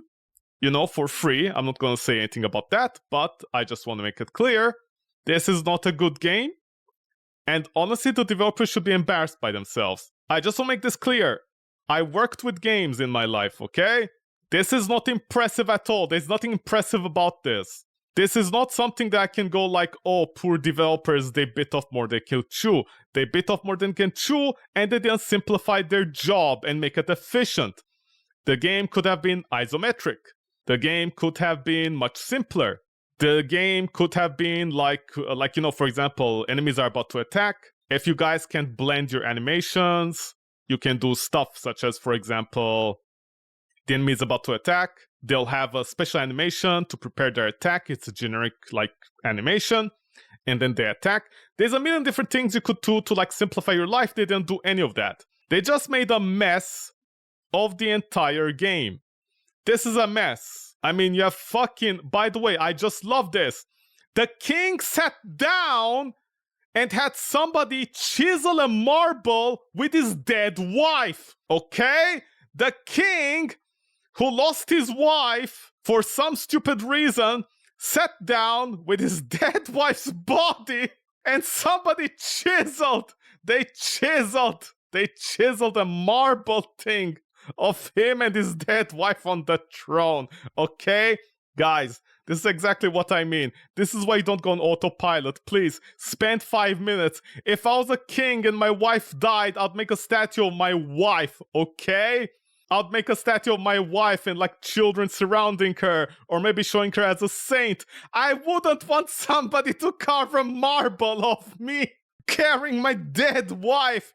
you know, for free. I'm not going to say anything about that, but I just want to make it clear. This is not a good game. And honestly, the developers should be embarrassed by themselves. I just want to make this clear. I worked with games in my life, okay? This is not impressive at all. There's nothing impressive about this. This is not something that I can go like, oh, poor developers, they bit off more than can chew. They bit off more than can chew, and they didn't simplify their job and make it efficient. The game could have been isometric. The game could have been much simpler. The game could have been like you know, for example, enemies are about to attack. If you guys can blend your animations, you can do stuff such as, for example, the enemy is about to attack. They'll have a special animation to prepare their attack. It's a generic, animation. And then they attack. There's a million different things you could do to, simplify your life. They didn't do any of that. They just made a mess of the entire game. This is a mess. I mean, you have by the way, I just love this. The king sat down and had somebody chisel a marble with his dead wife. Okay? The king, who lost his wife for some stupid reason, sat down with his dead wife's body and somebody chiseled a marble thing of him and his dead wife on the throne. Okay? Guys, this is exactly what I mean. This is why you don't go on autopilot. Please, spend 5 minutes. If I was a king and my wife died, I'd make a statue of my wife, okay? I'd make a statue of my wife and children surrounding her, or maybe showing her as a saint. I wouldn't want somebody to carve a marble of me carrying my dead wife.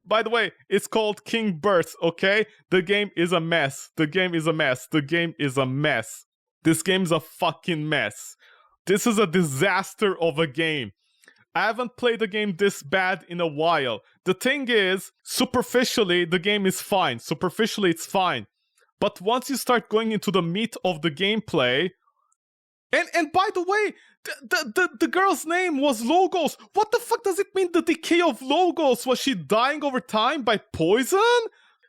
By the way, it's called King Birth, okay? The game is a mess. The game is a mess. The game is a mess. This game's a fucking mess. This is a disaster of a game. I haven't played a game this bad in a while. The thing is, superficially, the game is fine. Superficially, it's fine. But once you start going into the meat of the gameplay... And by the way, the girl's name was Logos. What the fuck does it mean, the decay of Logos? Was she dying over time by poison?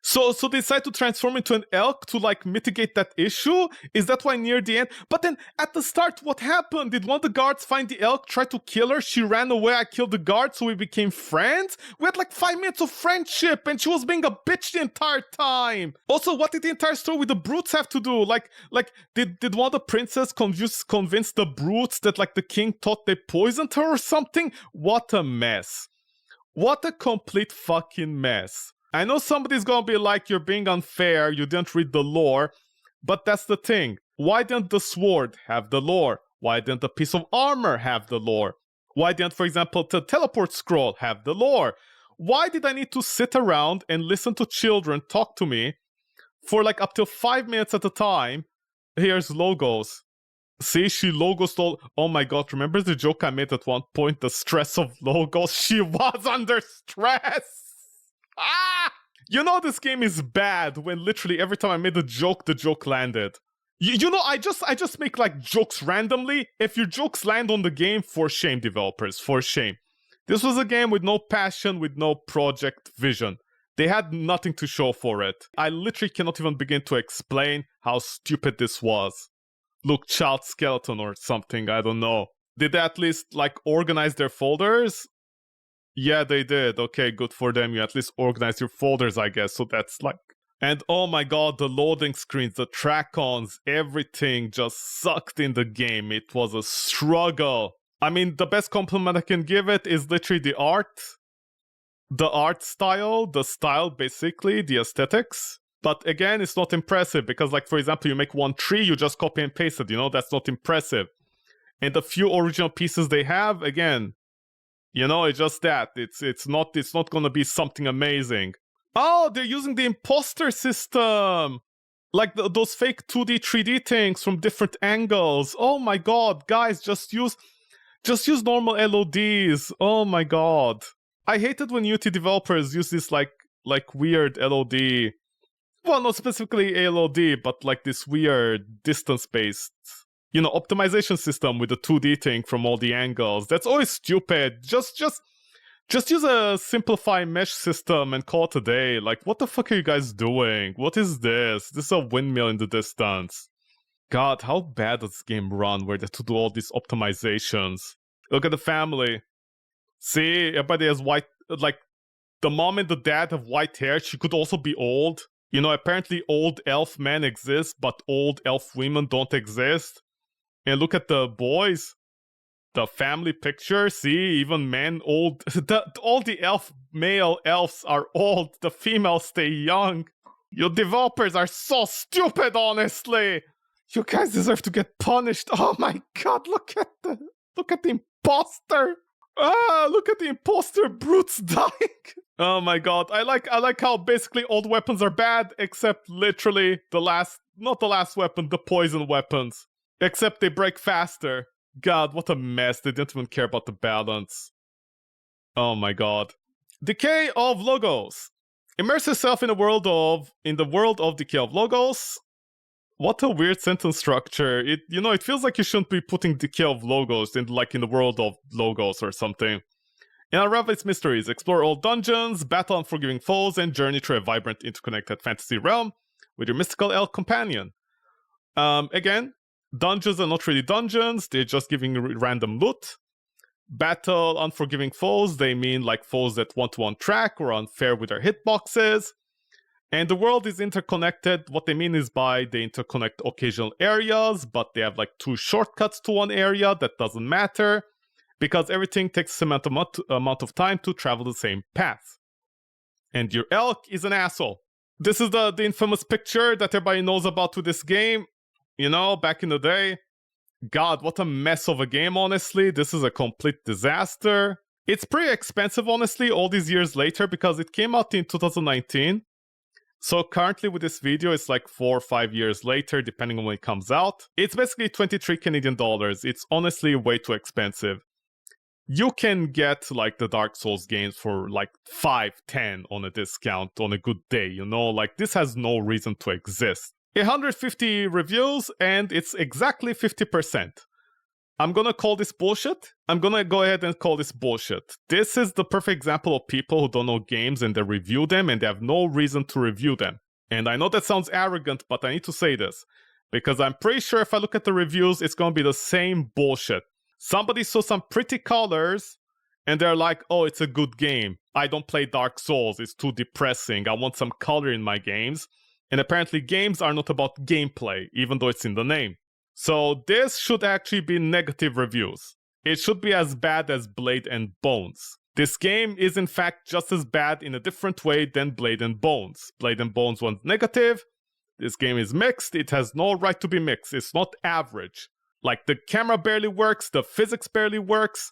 So they decide to transform into an elk to mitigate that issue? Is that why near the end? But then at the start, what happened? Did one of the guards find the elk, try to kill her? She ran away, I killed the guard, so we became friends? We had 5 minutes of friendship and she was being a bitch the entire time. Also, what did the entire story with the brutes have to do? Did one of the princess convince the brutes that the king thought they poisoned her or something? What a mess. What a complete fucking mess. I know somebody's gonna be like, you're being unfair, you didn't read the lore, but that's the thing. Why didn't the sword have the lore? Why didn't the piece of armor have the lore? Why didn't, for example, the teleport scroll have the lore? Why did I need to sit around and listen to children talk to me for like up to 5 minutes at a time? Here's logos. See, she logos all. Oh my god, remember the joke I made at one point? The stress of logos? She was under stress! Ah! You know this game is bad when literally every time I made a joke, the joke landed. You know, I just make like jokes randomly. If your jokes land on the game, for shame, developers, for shame. This was a game with no passion, with no project vision. They had nothing to show for it. I literally cannot even begin to explain how stupid this was. Look, child skeleton or something, I don't know. Did they at least, like, organize their folders? Yeah, they did. Okay, good for them. You at least organize your folders, I guess. So that's like... And oh my god, the loading screens, the track-ons, everything just sucked in the game. It was a struggle. I mean, the best compliment I can give it is literally the art. The art style, the style basically, the aesthetics. But again, it's not impressive because, like, for example, you make one tree, you just copy and paste it, you know, that's not impressive. And the few original pieces they have, again, you know, it's just that. It's not gonna be something amazing. Oh, they're using the imposter system! Like those fake 2D, 3D things from different angles. Oh my god, guys, just use normal LODs. Oh my god. I hated when Unity developers use this like weird LOD. Well, not specifically LOD, but like this weird distance-based, you know, optimization system with the 2D thing from all the angles. That's always stupid. Just use a simplified mesh system and call it a day. Like, what the fuck are you guys doing? What is this? This is a windmill in the distance. God, how bad does this game run where they have to do all these optimizations? Look at the family. See, everybody has white, like, the mom and the dad have white hair. She could also be old. You know, apparently old elf men exist, but old elf women don't exist. And look at the boys. The family picture, see, even men old. All the male elves are old. The females stay young. Your developers are so stupid, honestly. You guys deserve to get punished. Oh my god, look at the imposter. Ah, look at the imposter brutes dying. Oh my god, I like how basically all the weapons are bad, except literally not the last weapon, the poison weapons. Except they break faster. God, what a mess. They didn't even care about the balance. Oh my god. Decay of logos. Immerse yourself in the world of Decay of logos. What a weird sentence structure. It feels like you shouldn't be putting Decay of logos in the world of logos or something. And unravel its mysteries, explore old dungeons, battle unforgiving foes, and journey through a vibrant, interconnected fantasy realm with your mystical elk companion. Again, dungeons are not really dungeons, they're just giving random loot. Battle unforgiving foes, they mean like foes that want to track or unfair with their hitboxes. And the world is interconnected. What they mean is by they interconnect occasional areas, but they have like 2 shortcuts to one area that doesn't matter, because everything takes the same amount of time to travel the same path. And your elk is an asshole. This is the infamous picture that everybody knows about with this game. You know, back in the day. God, what a mess of a game, honestly. This is a complete disaster. It's pretty expensive, honestly, all these years later, because it came out in 2019. So currently with this video, it's like 4 or 5 years later, depending on when it comes out. It's basically 23 Canadian dollars. It's honestly way too expensive. You can get like the Dark Souls games for like 5, 10 on a discount on a good day, you know? Like, this has no reason to exist. 150 reviews, and it's exactly 50%. I'm gonna call this bullshit. I'm gonna go ahead and call this bullshit. This is the perfect example of people who don't know games and they review them and they have no reason to review them. And I know that sounds arrogant, but I need to say this, because I'm pretty sure if I look at the reviews, it's gonna be the same bullshit. Somebody saw some pretty colors and they're like, oh, it's a good game. I don't play Dark Souls, it's too depressing. I want some color in my games. And apparently games are not about gameplay, even though it's in the name. So this should actually be negative reviews. It should be as bad as Blade and Bones. This game is in fact just as bad in a different way than Blade and Bones. Blade and Bones was negative. This game is mixed. It has no right to be mixed. It's not average. Like, the camera barely works, the physics barely works,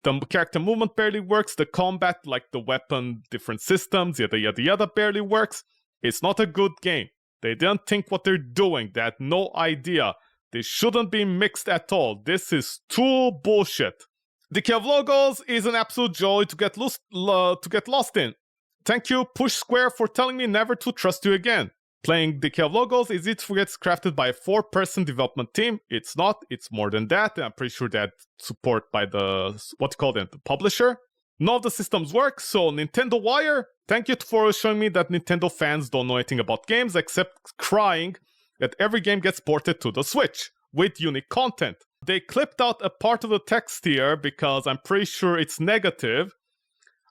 the character movement barely works, the combat, like the weapon, different systems, yada yada yada, barely works. It's not a good game. They didn't think what they're doing. They had no idea. They shouldn't be mixed at all. This is too bullshit. Decay of Logos is an absolute joy to get lost in. Thank you, Push Square, for telling me never to trust you again. Playing Decay of Logos is easy to forget, it's crafted by a 4-person development team. It's not, it's more than that, and I'm pretty sure that support by the, the publisher. None of the systems work, so Nintendo Wire, thank you for showing me that Nintendo fans don't know anything about games except crying that every game gets ported to the Switch with unique content. They clipped out a part of the text here because I'm pretty sure it's negative.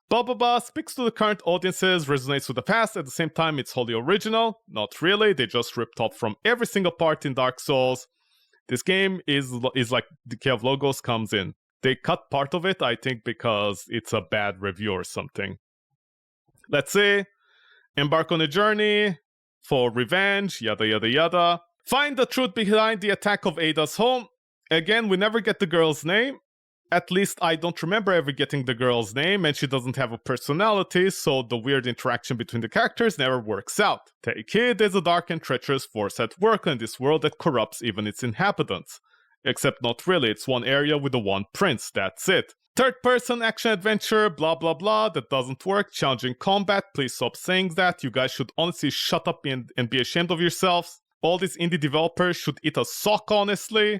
Blah blah blah speaks to the current audiences, resonates with the past, at the same time it's wholly original. Not really, they just ripped off from every single part in Dark Souls. This game is like Decay of Logos comes in. They cut part of it, I think, because it's a bad review or something. Let's see. Embark on a journey for revenge, yada yada yada. Find the truth behind the attack of Ada's home. Again, we never get the girl's name. At least I don't remember ever getting the girl's name, and she doesn't have a personality, so the weird interaction between the characters never works out. Take it, there's a dark and treacherous force at work in this world that corrupts even its inhabitants. Except not really, it's one area with the one prince, that's it. Third-person action-adventure, blah blah blah, that doesn't work. Challenging combat, please stop saying that. You guys should honestly shut up and be ashamed of yourselves. All these indie developers should eat a sock, honestly.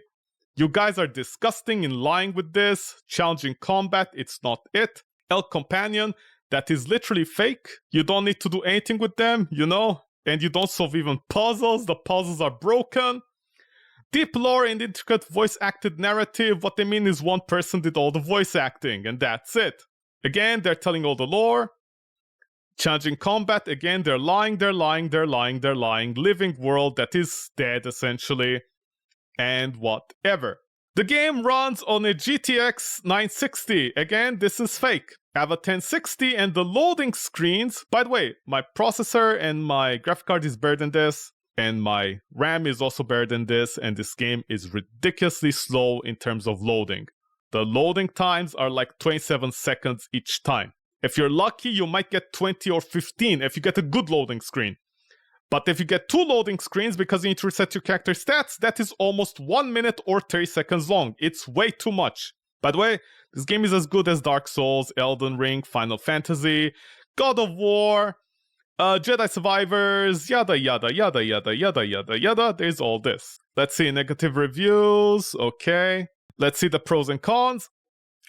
You guys are disgusting in lying with this. Challenging combat, it's not it. Elk Companion, that is literally fake. You don't need to do anything with them, you know? And you don't solve even puzzles. The puzzles are broken. Deep lore and intricate voice-acted narrative. What they mean is one person did all the voice acting, and that's it. Again, they're telling all the lore. Challenging combat, again, they're lying. Living world that is dead, essentially. And whatever. The game runs on a GTX 960. Again, this is fake. I have a 1060 and the loading screens... By the way, my processor and my graphic card is better than this. And my RAM is also better than this. And this game is ridiculously slow in terms of loading. The loading times are like 27 seconds each time. If you're lucky, you might get 20 or 15 if you get a good loading screen. But if you get 2 loading screens because you need to reset your character stats, that is almost 1 minute or 30 seconds long. It's way too much. By the way, this game is as good as Dark Souls, Elden Ring, Final Fantasy, God of War, Jedi Survivors, yada yada yada yada yada yada yada. There's all this. Let's see negative reviews. Okay. Let's see the pros and cons.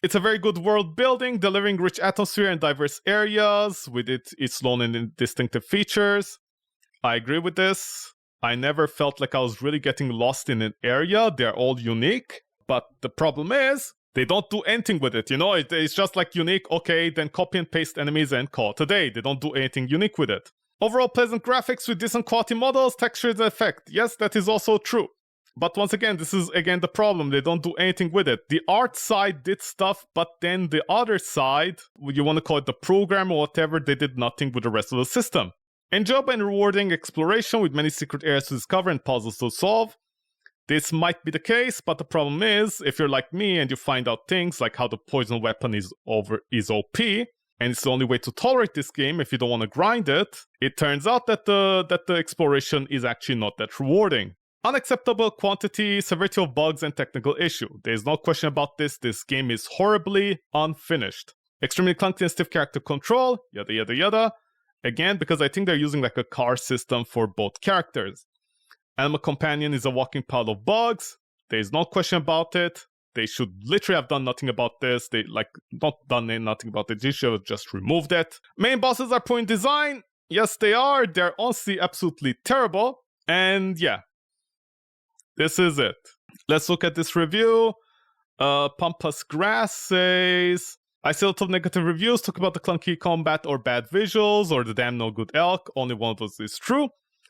It's a very good world building, delivering rich atmosphere and diverse areas with its own and distinctive features. I agree with this. I never felt like I was really getting lost in an area. They're all unique. But the problem is, they don't do anything with it, you know? It's just like unique, okay, then copy and paste enemies and call it a day. They don't do anything unique with it. Overall pleasant graphics with decent quality models, textures and effect. Yes, that is also true. But once again, this is again the problem. They don't do anything with it. The art side did stuff, but then the other side, you want to call it the program or whatever, they did nothing with the rest of the system. Enjoyable and rewarding exploration with many secret areas to discover and puzzles to solve. This might be the case, but the problem is, if you're like me and you find out things like how the poison weapon is OP, and it's the only way to tolerate this game if you don't want to grind it, it turns out that the exploration is actually not that rewarding. Unacceptable quantity, severity of bugs, and technical issue. There's no question about this. This game is horribly unfinished. Extremely clunky and stiff character control, yada yada yada. Again, because I think they're using like a car system for both characters. Animal Companion is a walking pile of bugs. There's no question about it. They should literally have done nothing about this. They not done nothing about it. They should have just removed it. Main bosses are poor in design. Yes, they are. They're honestly absolutely terrible. And yeah, this is it. Let's look at this review. Pampas Grass says, I see a lot of negative reviews talk about the clunky combat or bad visuals or the damn no good elk. Only one of those is true.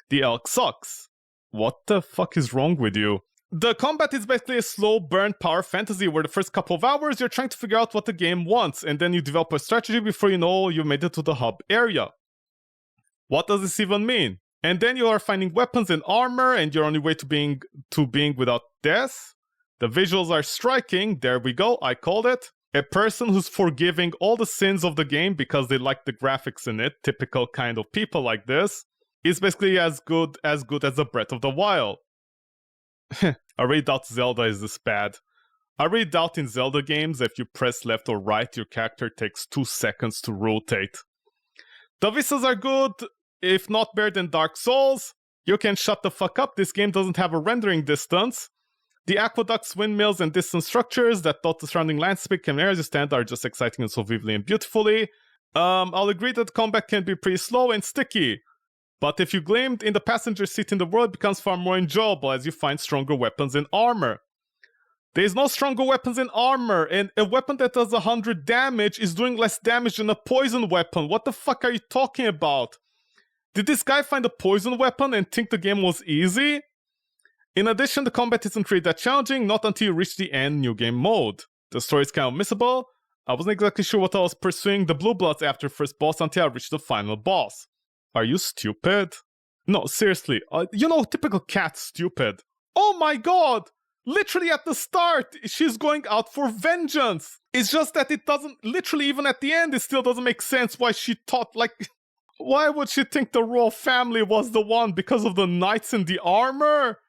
The elk sucks. What the fuck is wrong with you? The combat is basically a slow burn power fantasy where the first couple of hours you're trying to figure out what the game wants, and then you develop a strategy before you know you made it to the hub area. What does this even mean? And then you are finding weapons and armor, and you're on your way to being without death. The visuals are striking. There we go, I called it. A person who's forgiving all the sins of the game because they like the graphics in it, typical kind of people like this, is basically as good as the Breath of the Wild. I really doubt Zelda is this bad. I really doubt in Zelda games if you press left or right, your character takes 2 seconds to rotate. The vistas are good, if not better than Dark Souls. You can shut the fuck up, this game doesn't have a rendering distance. The aqueducts, windmills, and distant structures that dot the surrounding landscape and areas you stand are just exciting and so vividly and beautifully. I'll agree that combat can be pretty slow and sticky. But if you gleamed in the passenger seat in the world, it becomes far more enjoyable as you find stronger weapons and armor. There's no stronger weapons and armor, and a weapon that does 100 damage is doing less damage than a poison weapon. What the fuck are you talking about? Did this guy find a poison weapon and think the game was easy? In addition, the combat isn't really that challenging, not until you reach the end new game mode. The story is kind of missable. I wasn't exactly sure what I was pursuing the Blue Bloods after first boss until I reached the final boss. Are you stupid? No, seriously, typical cat stupid. Oh my god! Literally at the start, she's going out for vengeance! It's just that it doesn't, literally even at the end, it still doesn't make sense why she thought, why would she think the royal family was the one? Because of the knights and the armor?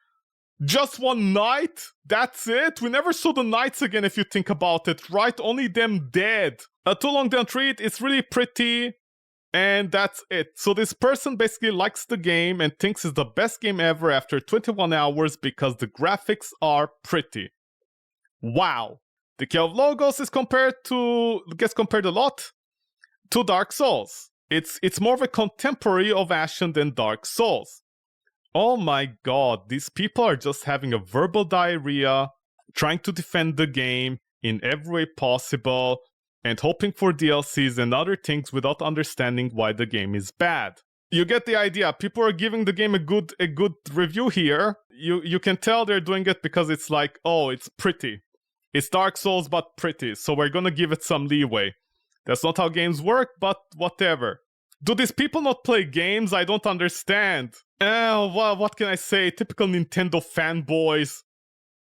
Just one knight? That's it? We never saw the knights again if you think about it, right? Only them dead. Too long don't read, it's really pretty. And that's it. So this person basically likes the game and thinks it's the best game ever after 21 hours because the graphics are pretty. Wow. Decay of Logos gets compared a lot to Dark Souls. It's more of a contemporary of Ashen than Dark Souls. Oh my god, these people are just having a verbal diarrhea, trying to defend the game in every way possible, and hoping for DLCs and other things without understanding why the game is bad. You get the idea. People are giving the game a good review here. You can tell they're doing it because it's like, oh, it's pretty. It's Dark Souls but pretty, so we're gonna give it some leeway. That's not how games work, but whatever. Do these people not play games? I don't understand. Well, what can I say? Typical Nintendo fanboys.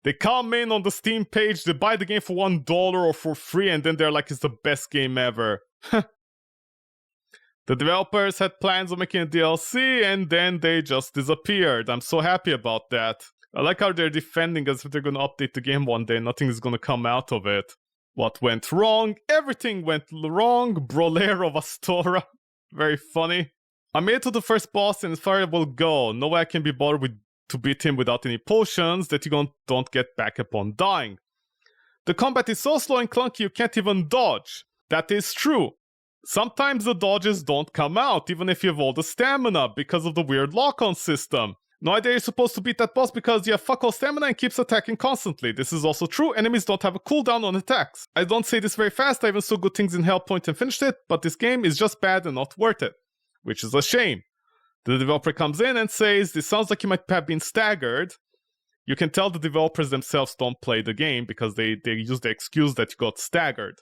They come in on the Steam page, they buy the game for $1 or for free, and then they're like, it's the best game ever. The developers had plans of making a DLC, and then they just disappeared. I'm so happy about that. I like how they're defending as if they're gonna update the game one day, nothing is gonna come out of it. What went wrong? Everything went wrong. Brolair of Astora. Very funny. I made it to the first boss, and as far as I will go, no way I can be bothered to beat him without any potions that you don't get back upon dying. The combat is so slow and clunky you can't even dodge. That is true. Sometimes the dodges don't come out, even if you have all the stamina, because of the weird lock-on system. No idea you're supposed to beat that boss because you have fuck all stamina and keeps attacking constantly. This is also true, enemies don't have a cooldown on attacks. I don't say this very fast, I even saw good things in Hellpoint and finished it, but this game is just bad and not worth it. Which is a shame. The developer comes in and says, this sounds like you might have been staggered. You can tell the developers themselves don't play the game because they use the excuse that you got staggered.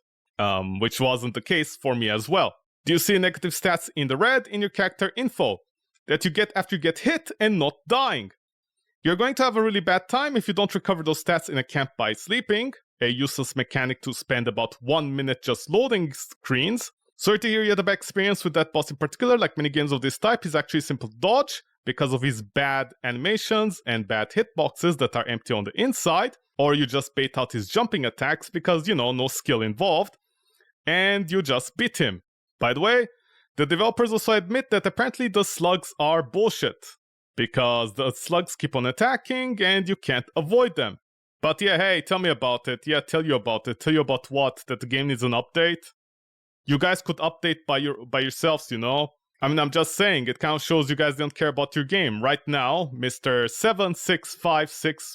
Which wasn't the case for me as well. Do you see negative stats in the red in your character info that you get after you get hit and not dying? You're going to have a really bad time if you don't recover those stats in a camp by sleeping, a useless mechanic to spend about 1 minute just loading screens. Sorry to hear you had a bad experience with that boss in particular. Like many games of this type, he's actually simple to dodge because of his bad animations and bad hitboxes that are empty on the inside, or you just bait out his jumping attacks because, no skill involved, and you just beat him. By the way, the developers also admit that apparently the slugs are bullshit, because the slugs keep on attacking and you can't avoid them. But yeah, hey, tell me about it. Yeah, tell you about it. Tell you about what? That the game needs an update? You guys could update by yourselves, I mean, I'm just saying, it kind of shows you guys don't care about your game. Right now, Mr.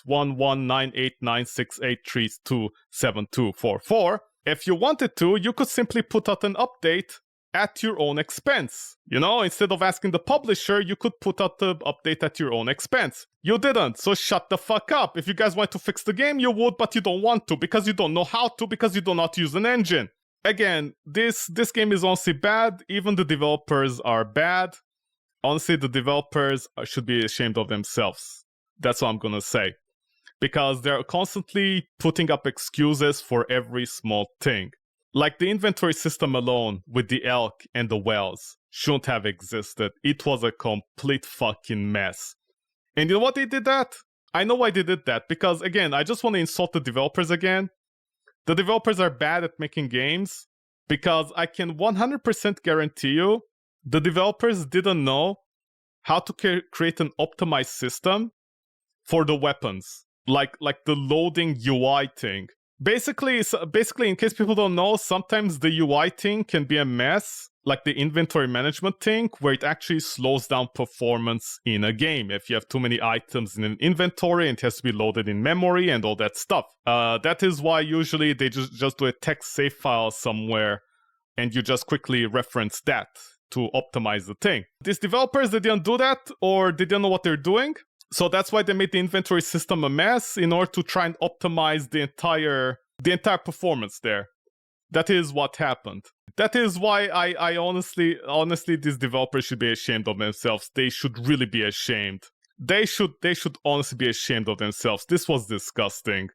765611989683272444, if you wanted to, you could simply put out an update at your own expense. You know, instead of asking the publisher, you could put out the update at your own expense. You didn't, so shut the fuck up. If you guys want to fix the game, you would, but you don't want to because you don't know how to, because you do not use an engine. Again, this game is honestly bad. Even the developers are bad. Honestly, the developers should be ashamed of themselves. That's what I'm gonna say. Because they're constantly putting up excuses for every small thing. Like the inventory system alone with the elk and the wells shouldn't have existed. It was a complete fucking mess. And you know what they did that? I know why they did that. Because again, I just want to insult the developers again. The developers are bad at making games. Because I can 100% guarantee you, the developers didn't know how to create an optimized system for the weapons. Like the loading UI thing. Basically, in case people don't know, sometimes the UI thing can be a mess, like the inventory management thing, where it actually slows down performance in a game. If you have too many items in an inventory and it has to be loaded in memory and all that stuff. That is why usually they just do a text save file somewhere and you just quickly reference that to optimize the thing. These developers, they didn't do that, or they didn't know what they're doing. So that's why they made the inventory system a mess in order to try and optimize the entire performance there. That is what happened. That is why I honestly, these developers should be ashamed of themselves. They should really be ashamed. They should honestly be ashamed of themselves. This was disgusting.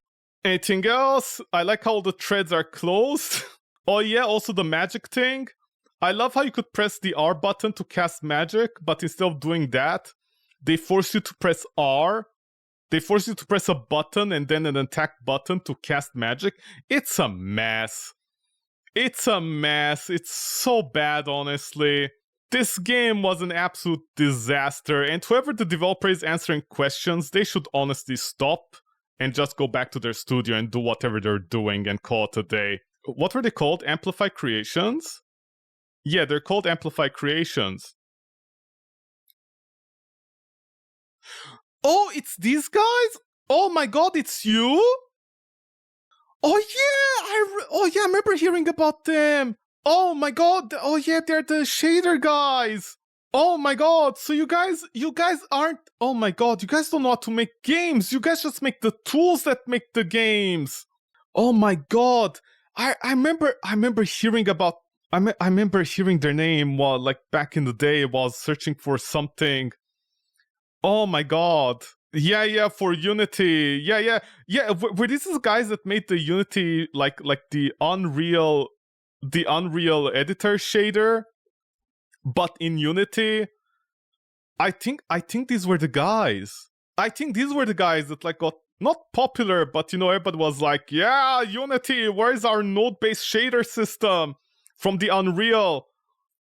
Anything else? I like how the threads are closed. Oh yeah, also the magic thing. I love how you could press the R button to cast magic, but instead of doing that, they force you to press R. They force you to press a button and then an attack button to cast magic. It's a mess. It's a mess. It's so bad, honestly. This game was an absolute disaster, and whoever the developer is answering questions, they should honestly stop and just go back to their studio and do whatever they're doing and call it a day. What were they called? Amplify Creations? Yeah, they're called Amplify Creations. Oh, it's these guys? Oh my god, it's you? Oh yeah, I remember hearing about them. Oh my god, oh yeah, they're the shader guys. Oh my god, so you guys aren't, oh my god, you guys don't know how to make games. You guys just make the tools that make the games. Oh my god, I remember hearing about, I remember hearing their name while, like, back in the day, while searching for something. Oh my god. Yeah, for Unity. Yeah. Were these the guys that made the Unity, like the Unreal editor shader, but in Unity? I think these were the guys. I think these were the guys that, like, got not popular, but you know, everybody was like, yeah, Unity, where's our node-based shader system from the Unreal?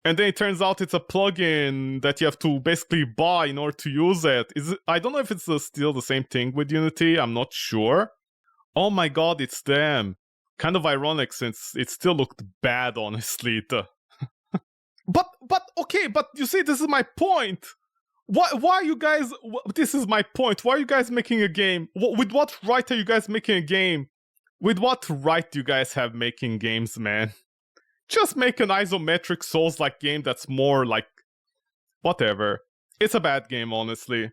And then it turns out it's a plugin that you have to basically buy in order to use it. I don't know if it's still the same thing with Unity. I'm not sure. Oh my god, it's them. Kind of ironic since it still looked bad, honestly. But okay, but you see, this is my point. Why are you guys... This is my point. Why are you guys making a game? With what right are you guys making a game? With what right do you guys have making games, man? Just make an isometric Souls-like game that's more like... whatever. It's a bad game, honestly.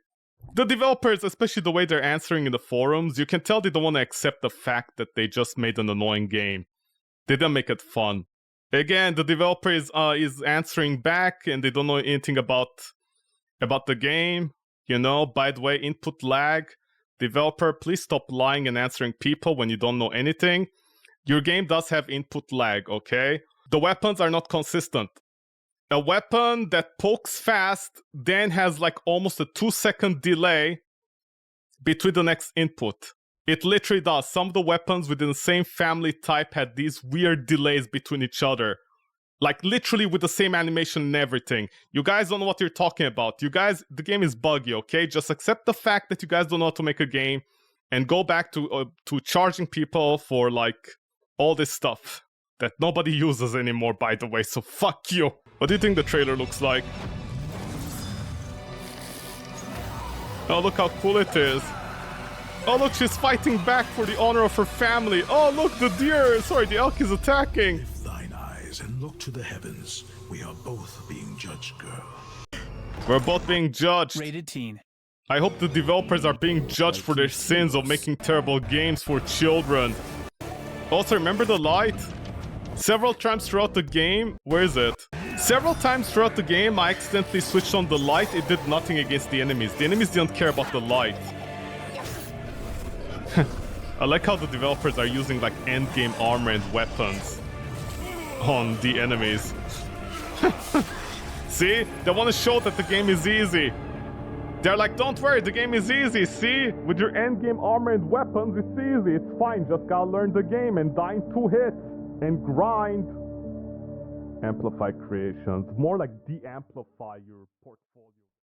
The developers, especially the way they're answering in the forums, you can tell they don't want to accept the fact that they just made an annoying game. They didn't make it fun. Again, the developer is answering back and they don't know anything about the game. You know, by the way, input lag. Developer, please stop lying and answering people when you don't know anything. Your game does have input lag, okay? The weapons are not consistent. A weapon that pokes fast then has like almost a 2-second delay between the next input. It literally does. Some of the weapons within the same family type had these weird delays between each other. Like literally with the same animation and everything. You guys don't know what you're talking about. You guys, the game is buggy, okay? Just accept the fact that you guys don't know how to make a game and go back to charging people for like all this stuff that nobody uses anymore, by the way, so fuck you. What do you think the trailer looks like? Oh, look how cool it is. Oh, look, she's fighting back for the honor of her family. Oh, look, the elk is attacking. If thine eyes eyes and look to the heavens. We are both being judged, girl. We're both being judged. Rated teen. I hope the developers are being judged for their sins of making terrible games for children. Also, remember the light? Several times throughout the game, where is it? Several times throughout the game, I accidentally switched on the light. It did nothing against the enemies. The enemies didn't care about the light. I like how the developers are using like endgame armor and weapons on the enemies. See? They want to show that the game is easy. They're like, don't worry, the game is easy, see? With your endgame armor and weapons, it's easy, it's fine, just gotta learn the game and die in 2 hits. And grind. Amplify creations. More like de-amplify your portfolio.